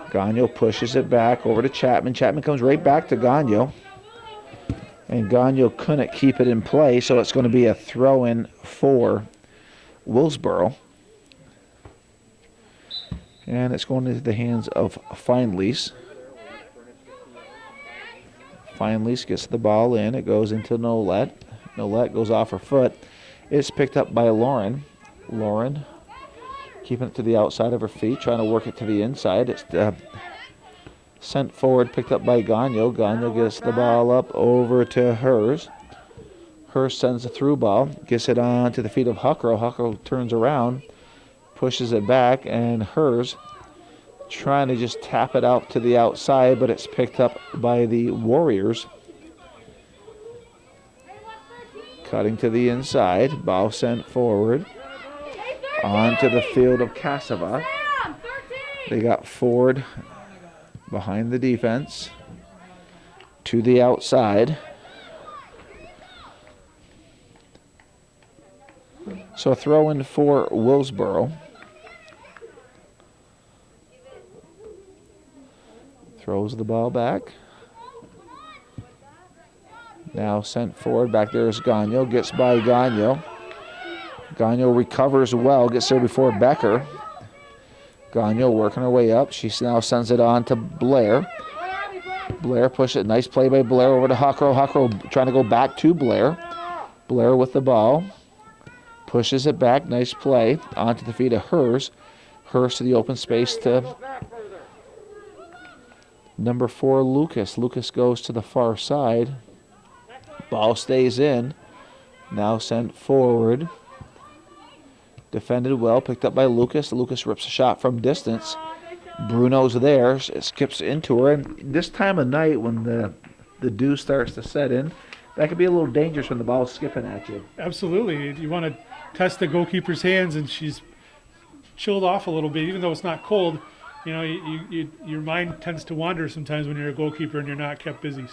[SPEAKER 1] Gagno pushes it back over to Chapman. Chapman comes right back to Gagno. And Gagno couldn't keep it in play, so it's going to be a throw-in for Willsboro. And it's going into the hands of Finelease. Finelease gets the ball in. It goes into Nolette. Nolette goes off her foot. It's picked up by Lauren. Lauren keeping it to the outside of her feet, trying to work it to the inside. It's Sent forward, picked up by Gagno. Gagno gets the ball up over to Hers. Hers sends a through ball, gets it on to the feet of Huckrow. Huckrow turns around, pushes it back, and Hers trying to just tap it out to the outside, but it's picked up by the Warriors. Cutting to the inside, ball sent forward onto the field of Cassava. They got Ford behind the defense to the outside. So throw in for Willsboro. Throws the ball back. Now sent forward. Back there is Gagno. Gets by Gagno. Gagno recovers well. Gets there before Becker. Gagno working her way up. She now sends it on to Blair. Blair pushes it. Nice play by Blair over to Huckrow. Huckrow trying to go back to Blair. Blair with the ball. Pushes it back. Nice play. Onto the feet of Hers. Hers to the open space to number 4, Lucas. Lucas goes to the far side. Ball stays in. Now sent forward. Defended well. Picked up by Lucas. Lucas rips a shot from distance. Bruno's there. It skips into her. And this time of night when the dew starts to set in, that could be a little dangerous when the ball's skipping at you.
[SPEAKER 2] Absolutely. You want to test the goalkeeper's hands, and she's chilled off a little bit, even though it's not cold. You know, your mind tends to wander sometimes when you're a goalkeeper and you're not kept busy.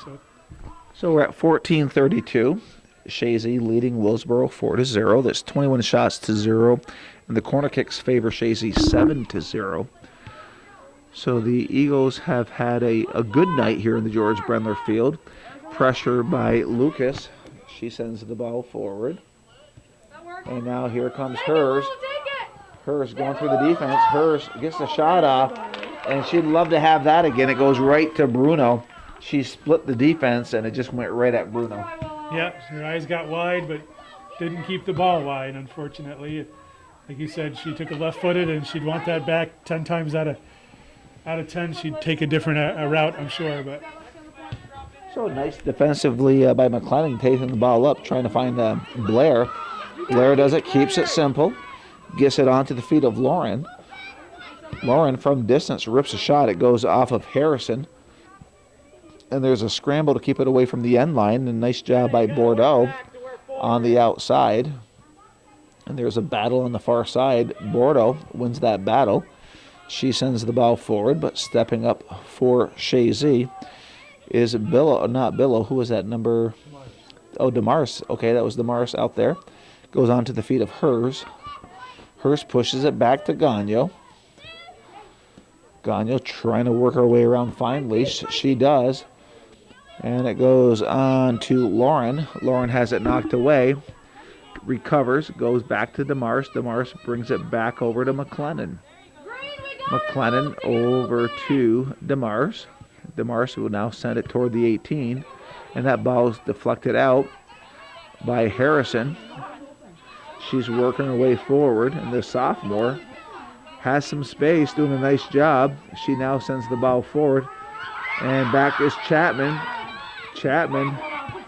[SPEAKER 1] So we're at 14:32. Chazy leading Willsboro 4-0. That's 21 shots to 0. And the corner kicks favor Chazy 7-0. So the Eagles have had a good night here in the George Brendler Field. Pressure by Lucas. She sends the ball forward. And now here comes Hers. Hers going through the defense. Hers gets the shot off. And she'd love to have that again. It goes right to Bruno. She split the defense, and it just went right at Bruno.
[SPEAKER 2] Yeah, her eyes got wide, but didn't keep the ball wide, unfortunately. Like you said, she took it left-footed, and she'd want that back 10 times out of 10. She'd take a different route, I'm sure. But
[SPEAKER 1] so nice defensively by McClellan, taking the ball up, trying to find Blair. Blair does it, keeps it simple, gets it onto the feet of Lauren. Lauren, from distance, rips a shot. It goes off of Harrison. And there's a scramble to keep it away from the end line. And nice job by Bordeaux on the outside. And there's a battle on the far side. Bordeaux wins that battle. She sends the ball forward, but stepping up for Chazy is Billow, not Billow. Who was that number? Oh, DeMars. Okay, that was DeMars out there. Goes on to the feet of Hers. Hers pushes it back to Gagno. Gagno trying to work her way around finally. She does. And it goes on to Lauren. Lauren has it knocked away. Recovers. Goes back to DeMars. DeMars brings it back over to McLennan. McLennan over to DeMars. DeMars will now send it toward the 18. And that ball is deflected out by Harrison. She's working her way forward. And the sophomore has some space, doing a nice job. She now sends the ball forward. And back is Chapman. Chapman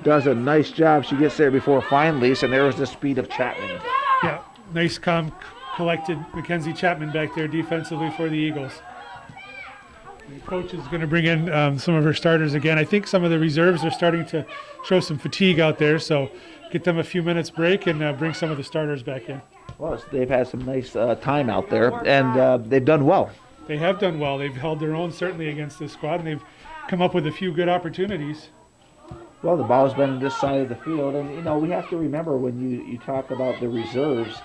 [SPEAKER 1] does a nice job. She gets there before Feinlease, and there's the speed of Chapman.
[SPEAKER 2] Yeah, nice collected Mackenzie Chapman back there defensively for the Eagles. The coach is going to bring in some of her starters again. I think some of the reserves are starting to show some fatigue out there, so get them a few minutes break and bring some of the starters back in.
[SPEAKER 1] Well, they've had some nice time out there, and they've done well.
[SPEAKER 2] They have done well. They've held their own, certainly, against this squad, and they've come up with a few good opportunities.
[SPEAKER 1] Well, the ball's been on this side of the field, and, you know, we have to remember when you talk about the reserves,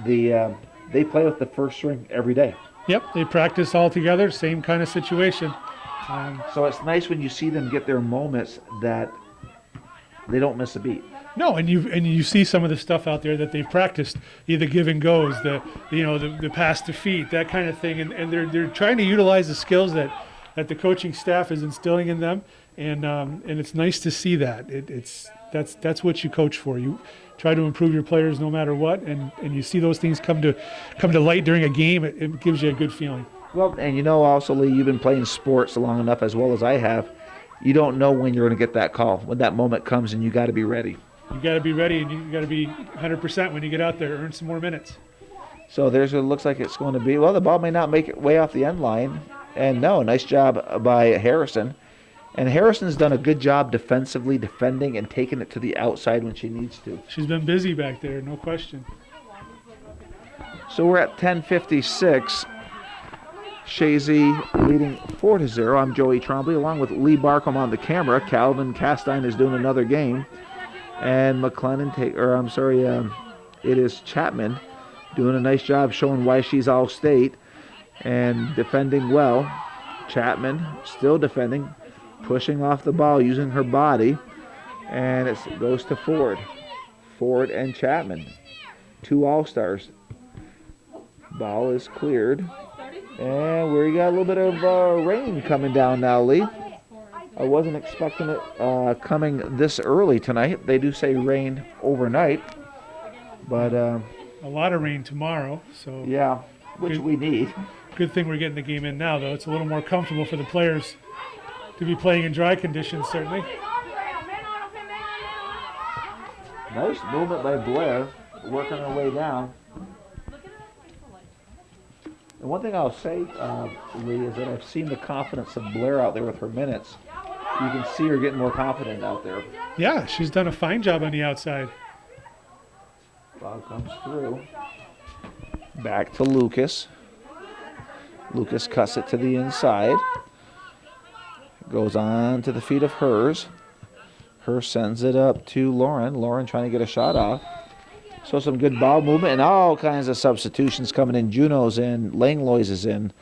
[SPEAKER 1] they play with the first string every day.
[SPEAKER 2] Yep, they practice all together, same kind of situation.
[SPEAKER 1] So it's nice when you see them get their moments that they don't miss a beat.
[SPEAKER 2] No, and you see some of the stuff out there that they've practiced, either give and goes, the pass to feet, that kind of thing, and they're trying to utilize the skills that the coaching staff is instilling in them, and it's nice to see that. That's what you coach for. You try to improve your players no matter what, and you see those things come to light during a game. It gives you a good feeling.
[SPEAKER 1] Well, and you know also, Lee, you've been playing sports long enough as well as I have. You don't know when you're going to get that call, when that moment comes, and you got to be ready.
[SPEAKER 2] You got to be ready, and you got to be 100% when you get out there. Earn some more minutes.
[SPEAKER 1] So there's what it looks like it's going to be. Well, the ball may not make it way off the end line. And no, nice job by Harrison. And Harrison's done a good job defensively defending and taking it to the outside when she needs to.
[SPEAKER 2] She's been busy back there, no question.
[SPEAKER 1] So we're at 10:56. Chazy leading 4-0. I'm Joey Trombley along with Lee Barkham on the camera. Calvin Castine is doing another game. And it is Chapman doing a nice job showing why she's all state and defending well. Chapman still defending, pushing off the ball, using her body. And it goes to Ford. Ford and Chapman. 2 All-Stars. Ball is cleared. And we got a little bit of rain coming down now, Lee. I wasn't expecting it coming this early tonight. They do say rain overnight. But
[SPEAKER 2] a lot of rain tomorrow, so
[SPEAKER 1] yeah, which we need.
[SPEAKER 2] Good thing we're getting the game in now, though. It's a little more comfortable for the players to be playing in dry conditions, certainly.
[SPEAKER 1] Nice movement by Blair, working her way down. And one thing I'll say, Lee, is that I've seen the confidence of Blair out there with her minutes. You can see her getting more confident out there.
[SPEAKER 2] Yeah, she's done a fine job on the outside.
[SPEAKER 1] Ball comes through. Back to Lucas. Lucas cuts it to the inside. Goes on to the feet of Hers. Hers sends it up to Lauren. Lauren trying to get a shot off. So some good ball movement and all kinds of substitutions coming in. Juno's in. Langlois is in.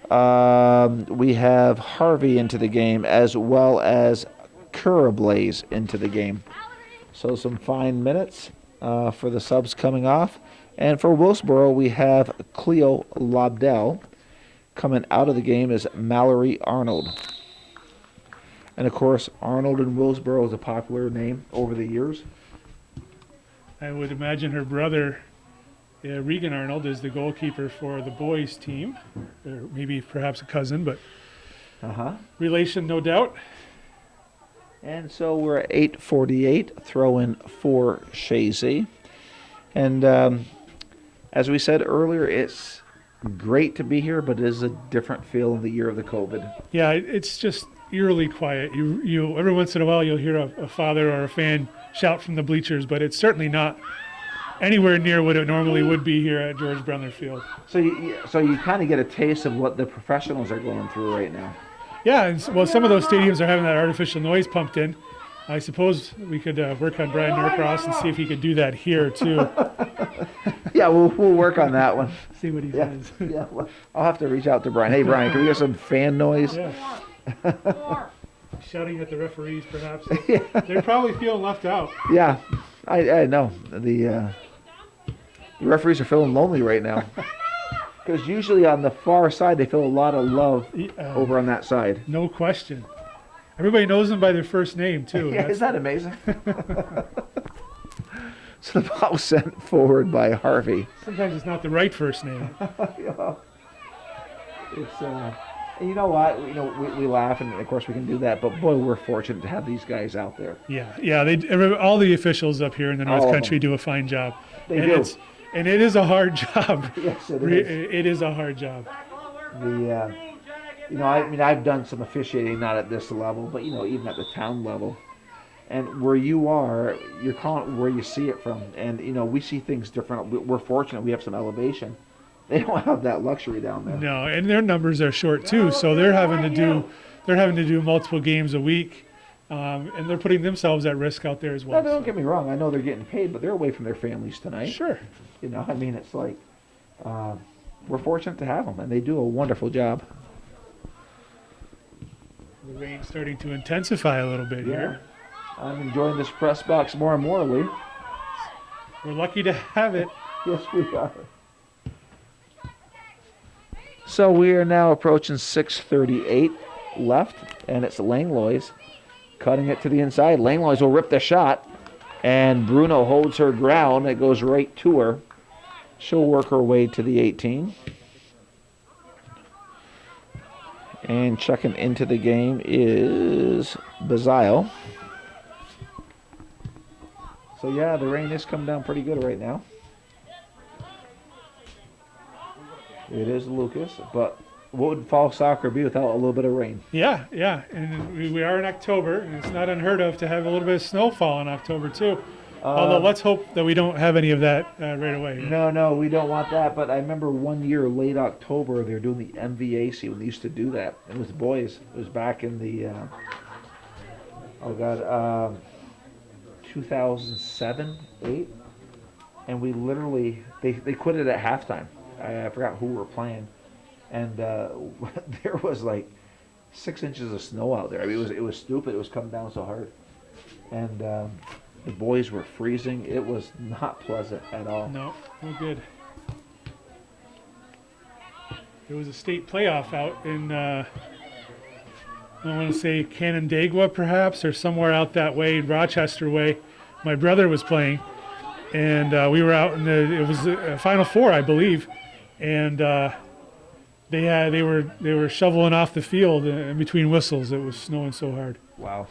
[SPEAKER 1] We have Harvey into the game as well as Curablaze into the game. So some fine minutes for the subs coming off. And for Willsboro, we have Cleo Lobdell. Coming out of the game is Mallory Arnold. And of course, Arnold in Willsboro is a popular name over the years.
[SPEAKER 2] I would imagine her brother, Regan Arnold, is the goalkeeper for the boys' team. Or maybe perhaps a cousin, but relation, no doubt.
[SPEAKER 1] And so we're at 8:48, throw in for Chazy. And as we said earlier, it's great to be here, but it is a different feel in the year of the COVID.
[SPEAKER 2] Yeah, it's just eerily quiet. You every once in a while you'll hear a father or a fan shout from the bleachers, but it's certainly not anywhere near what it normally would be here at George Brunner Field.
[SPEAKER 1] So you kind of get a taste of what the professionals are going through right now.
[SPEAKER 2] Yeah, and well, some of those stadiums are having that artificial noise pumped in. I suppose we could work on Brian Norcross and see if he could do that here too.
[SPEAKER 1] Yeah, we'll work on that one.
[SPEAKER 2] See what he says.
[SPEAKER 1] Yeah, well, I'll have to reach out to Brian. Hey, Brian, can we get some fan noise?
[SPEAKER 2] Yeah. Shouting at the referees, perhaps.
[SPEAKER 1] Yeah.
[SPEAKER 2] They're probably feeling left out.
[SPEAKER 1] Yeah, I know. The referees are feeling lonely right now. Because usually on the far side, they feel a lot of love over on that side.
[SPEAKER 2] No question. Everybody knows them by their first name, too.
[SPEAKER 1] Yeah, isn't that amazing? So the ball was sent forward by Harvey.
[SPEAKER 2] Sometimes it's not the right first name.
[SPEAKER 1] Yeah. It's and you know what? We laugh, and of course we can do that. But boy, we're fortunate to have these guys out there.
[SPEAKER 2] Yeah. All the officials up here in the North Country do a fine job.
[SPEAKER 1] They do.
[SPEAKER 2] And it is a hard job.
[SPEAKER 1] Yes, it is.
[SPEAKER 2] It is a hard job.
[SPEAKER 1] I've done some officiating, not at this level, but even at the town level. And where you are, you're calling it where you see it from. And we see things different. We're fortunate. We have some elevation. They don't have that luxury down there.
[SPEAKER 2] No, and their numbers are short too, so they're having to do multiple games a week, and they're putting themselves at risk out there as well.
[SPEAKER 1] No, don't get me wrong. I know they're getting paid, but they're away from their families tonight.
[SPEAKER 2] Sure.
[SPEAKER 1] It's like we're fortunate to have them, and they do a wonderful job.
[SPEAKER 2] The rain's starting to intensify a little bit here.
[SPEAKER 1] I'm enjoying this press box more and more, Lee.
[SPEAKER 2] We're lucky to have it.
[SPEAKER 1] Yes, we are. So we are now approaching 6:38 left, and it's Langlois cutting it to the inside. Langlois will rip the shot, and Bruno holds her ground. It goes right to her. She'll work her way to the 18. And checking into the game is Bazile. So yeah, the rain is coming down pretty good right now. It is Lucas, but what would fall soccer be without a little bit of rain?
[SPEAKER 2] Yeah, yeah, and we are in October, and it's not unheard of to have a little bit of snowfall in October too. Although let's hope that we don't have any of that right away.
[SPEAKER 1] No, we don't want that. But I remember one year, late October, they were doing the MVAC when they used to do that. It was boys. It was back in the 2007, 8, and we literally they quit it at halftime. I forgot who we were playing, and there was like 6 inches of snow out there. I mean, it was stupid. It was coming down so hard, and the boys were freezing. It was not pleasant at all.
[SPEAKER 2] No, no good. There was a state playoff out in, I want to say Canandaigua perhaps, or somewhere out that way, Rochester way. My brother was playing, and we were out in it was a Final Four, I believe, and they were shoveling off the field in between whistles. It was snowing so hard.
[SPEAKER 1] Wow.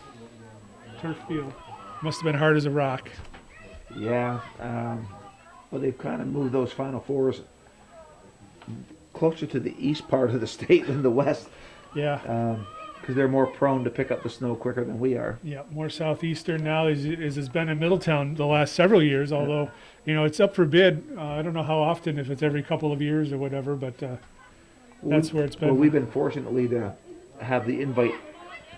[SPEAKER 2] Turf field. Must have been hard as a rock.
[SPEAKER 1] Yeah, but they've kind of moved those Final Fours closer to the east part of the state than the west.
[SPEAKER 2] Yeah.
[SPEAKER 1] Because they're more prone to pick up the snow quicker than we are.
[SPEAKER 2] Yeah, more southeastern now as has been in Middletown the last several years, although, it's up for bid. I don't know how often, if it's every couple of years or whatever, but that's where it's been.
[SPEAKER 1] Well, we've been fortunately to have the invite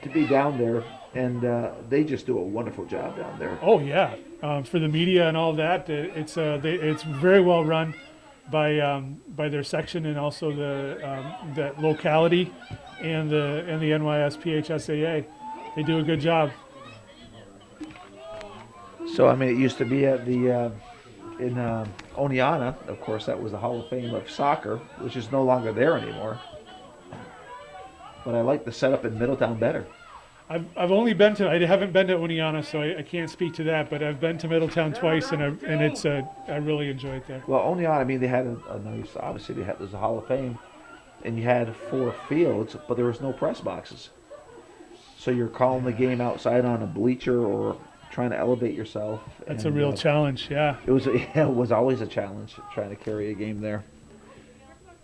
[SPEAKER 1] to be down there, and they just do a wonderful job down there.
[SPEAKER 2] Oh, yeah. For the media and all that, it's very well run by their section and also the locality and the NYSPHSAA. They do a good job.
[SPEAKER 1] So, I mean, it used to be at the in Oneonta, of course, that was the Hall of Fame of soccer, which is no longer there anymore. But I like the setup in Middletown better.
[SPEAKER 2] I've only been to, I haven't been to Oneonta, so I can't speak to that, but I've been to Middletown twice, and I really enjoy it there.
[SPEAKER 1] Well, Oneonta, I mean, they had a nice, obviously there's a Hall of Fame, and you had 4 fields, but there was no press boxes. So you're calling the game outside on a bleacher or trying to elevate yourself.
[SPEAKER 2] That's a real challenge, yeah.
[SPEAKER 1] It was always a challenge trying to carry a game there.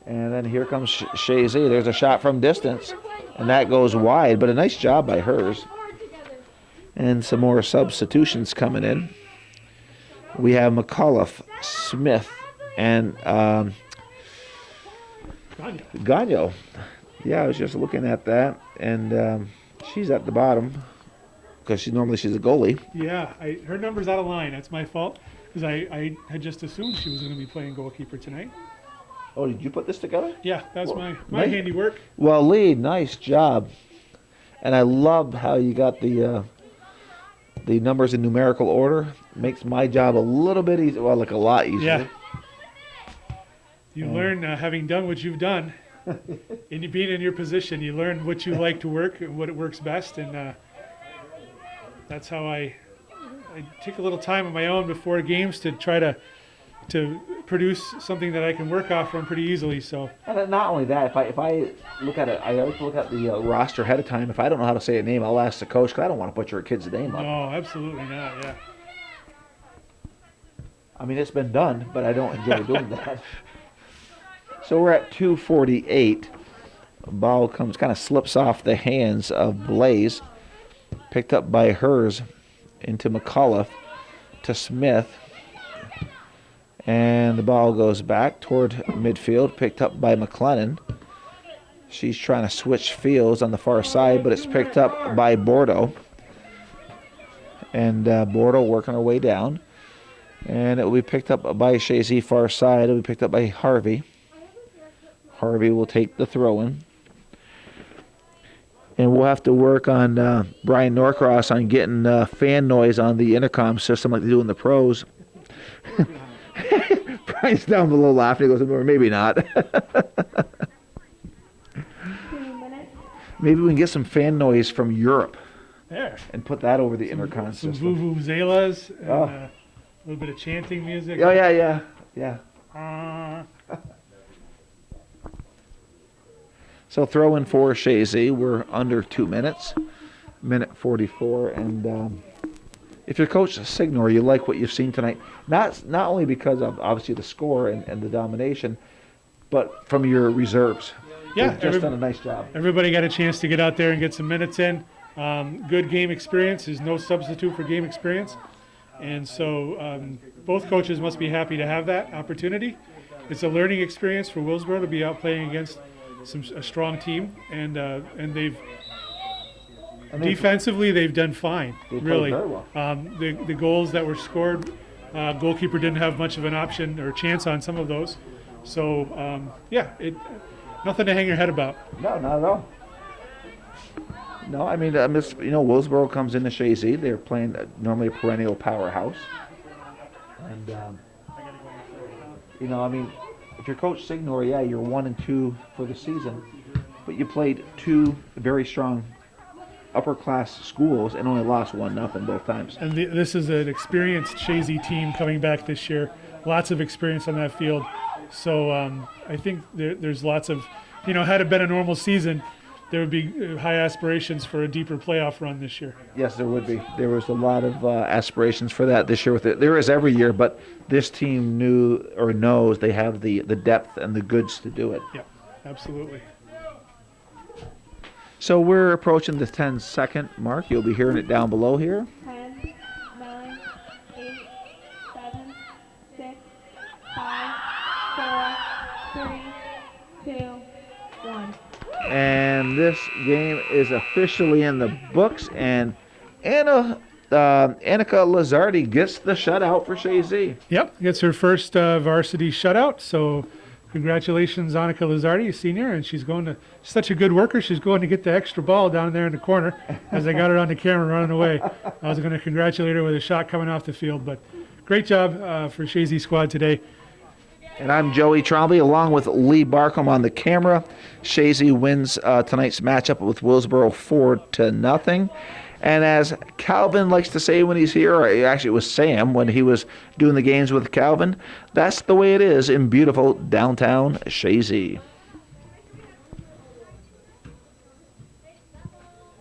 [SPEAKER 1] And then here comes Chazy. There's a shot from distance, and that goes wide, but a nice job by hers. And some more substitutions coming in. We have Mcauliffe Smith and Gagno. Yeah, I was just looking at that, and she's at the bottom because she's a goalie.
[SPEAKER 2] Yeah, her number's out of line. That's my fault because I had just assumed she was going to be playing goalkeeper tonight.
[SPEAKER 1] Oh, did you put this together?
[SPEAKER 2] Yeah, that's my
[SPEAKER 1] nice.
[SPEAKER 2] handiwork.
[SPEAKER 1] Well, Lee, nice job. And I love how you got the numbers in numerical order. Makes my job a little bit easier. Well, like a lot easier.
[SPEAKER 2] Yeah. You learn, having done what you've done, and being in your position, you learn what you like to work and what it works best. And that's how I take a little time of my own before games to try to produce something that I can work off from pretty easily. So.
[SPEAKER 1] And not only that, if I look at it, I like to look at the roster ahead of time. If I don't know how to say a name, I'll ask the coach because I don't want to butcher a kid's name up.
[SPEAKER 2] No, absolutely not. Yeah.
[SPEAKER 1] I mean, it's been done, but I don't enjoy doing that. So we're at 2:48. Ball kind of slips off the hands of Blaze, picked up by hers into Mcauliffe to Smith. And the ball goes back toward midfield, picked up by McLennan. She's trying to switch fields on the far side, but it's picked up by Bordeaux. And Bordeaux working her way down. And it will be picked up by Chazy far side. It will be picked up by Harvey. Harvey will take the throw-in. And we'll have to work on Brian Norcross on getting fan noise on the intercom system like they do in the pros. Brian's down below laughing. He goes, or maybe not. Maybe we can get some fan noise from Europe.
[SPEAKER 2] There.
[SPEAKER 1] And put that over the intercom system.
[SPEAKER 2] Some vuvuzelas and a little bit of chanting music.
[SPEAKER 1] Oh, yeah. So throw in for Chazy. We're under 2 minutes, minute 44, and if you're Coach Signor, you like what you've seen tonight. Not only because of obviously the score and the domination, but from your reserves.
[SPEAKER 2] Yeah,
[SPEAKER 1] They've just done a nice job.
[SPEAKER 2] Everybody got a chance to get out there and get some minutes in. Good game experience is no substitute for game experience. And so both coaches must be happy to have that opportunity. It's a learning experience for Willsboro to be out playing against a strong team, and defensively they've done fine. Really,
[SPEAKER 1] very well.
[SPEAKER 2] The goals that were scored, goalkeeper didn't have much of an option or chance on some of those. So nothing to hang your head about.
[SPEAKER 1] No, not at all. No, I mean, Willsboro comes into Chazy. They're playing normally a perennial powerhouse. And, if you're Coach Signor, yeah, you're 1-2 for the season. But you played two very strong upper-class schools and only lost 1-0 both times.
[SPEAKER 2] And this is an experienced Chazy team coming back this year. Lots of experience on that field. So I think there's lots of, had it been a normal season, there would be high aspirations for a deeper playoff run this year.
[SPEAKER 1] Yes, there would be. There was a lot of aspirations for that this year. There is every year, but this team knows they have the depth and the goods to do it.
[SPEAKER 2] Yeah, absolutely.
[SPEAKER 1] So we're approaching the 10-second mark. You'll be hearing it down below here.
[SPEAKER 3] 10, 9, 8, 7, 6, 5, 4, 3, 2, 1.
[SPEAKER 1] And this game is officially in the books, and Annika Lizardi gets the shutout for Chazy.
[SPEAKER 2] Yep, gets her first varsity shutout. So congratulations, Annika Lizardi, senior, and she's such a good worker. She's going to get the extra ball down there in the corner as I got her on the camera running away. I was going to congratulate her with a shot coming off the field, but great job for Chazy squad today.
[SPEAKER 1] And I'm Joey Trombley, along with Lee Barkham on the camera. Chazy wins tonight's matchup with Willsboro 4-0. And as Calvin likes to say when he's here, or actually it was Sam when he was doing the games with Calvin, that's the way it is in beautiful downtown Chazy.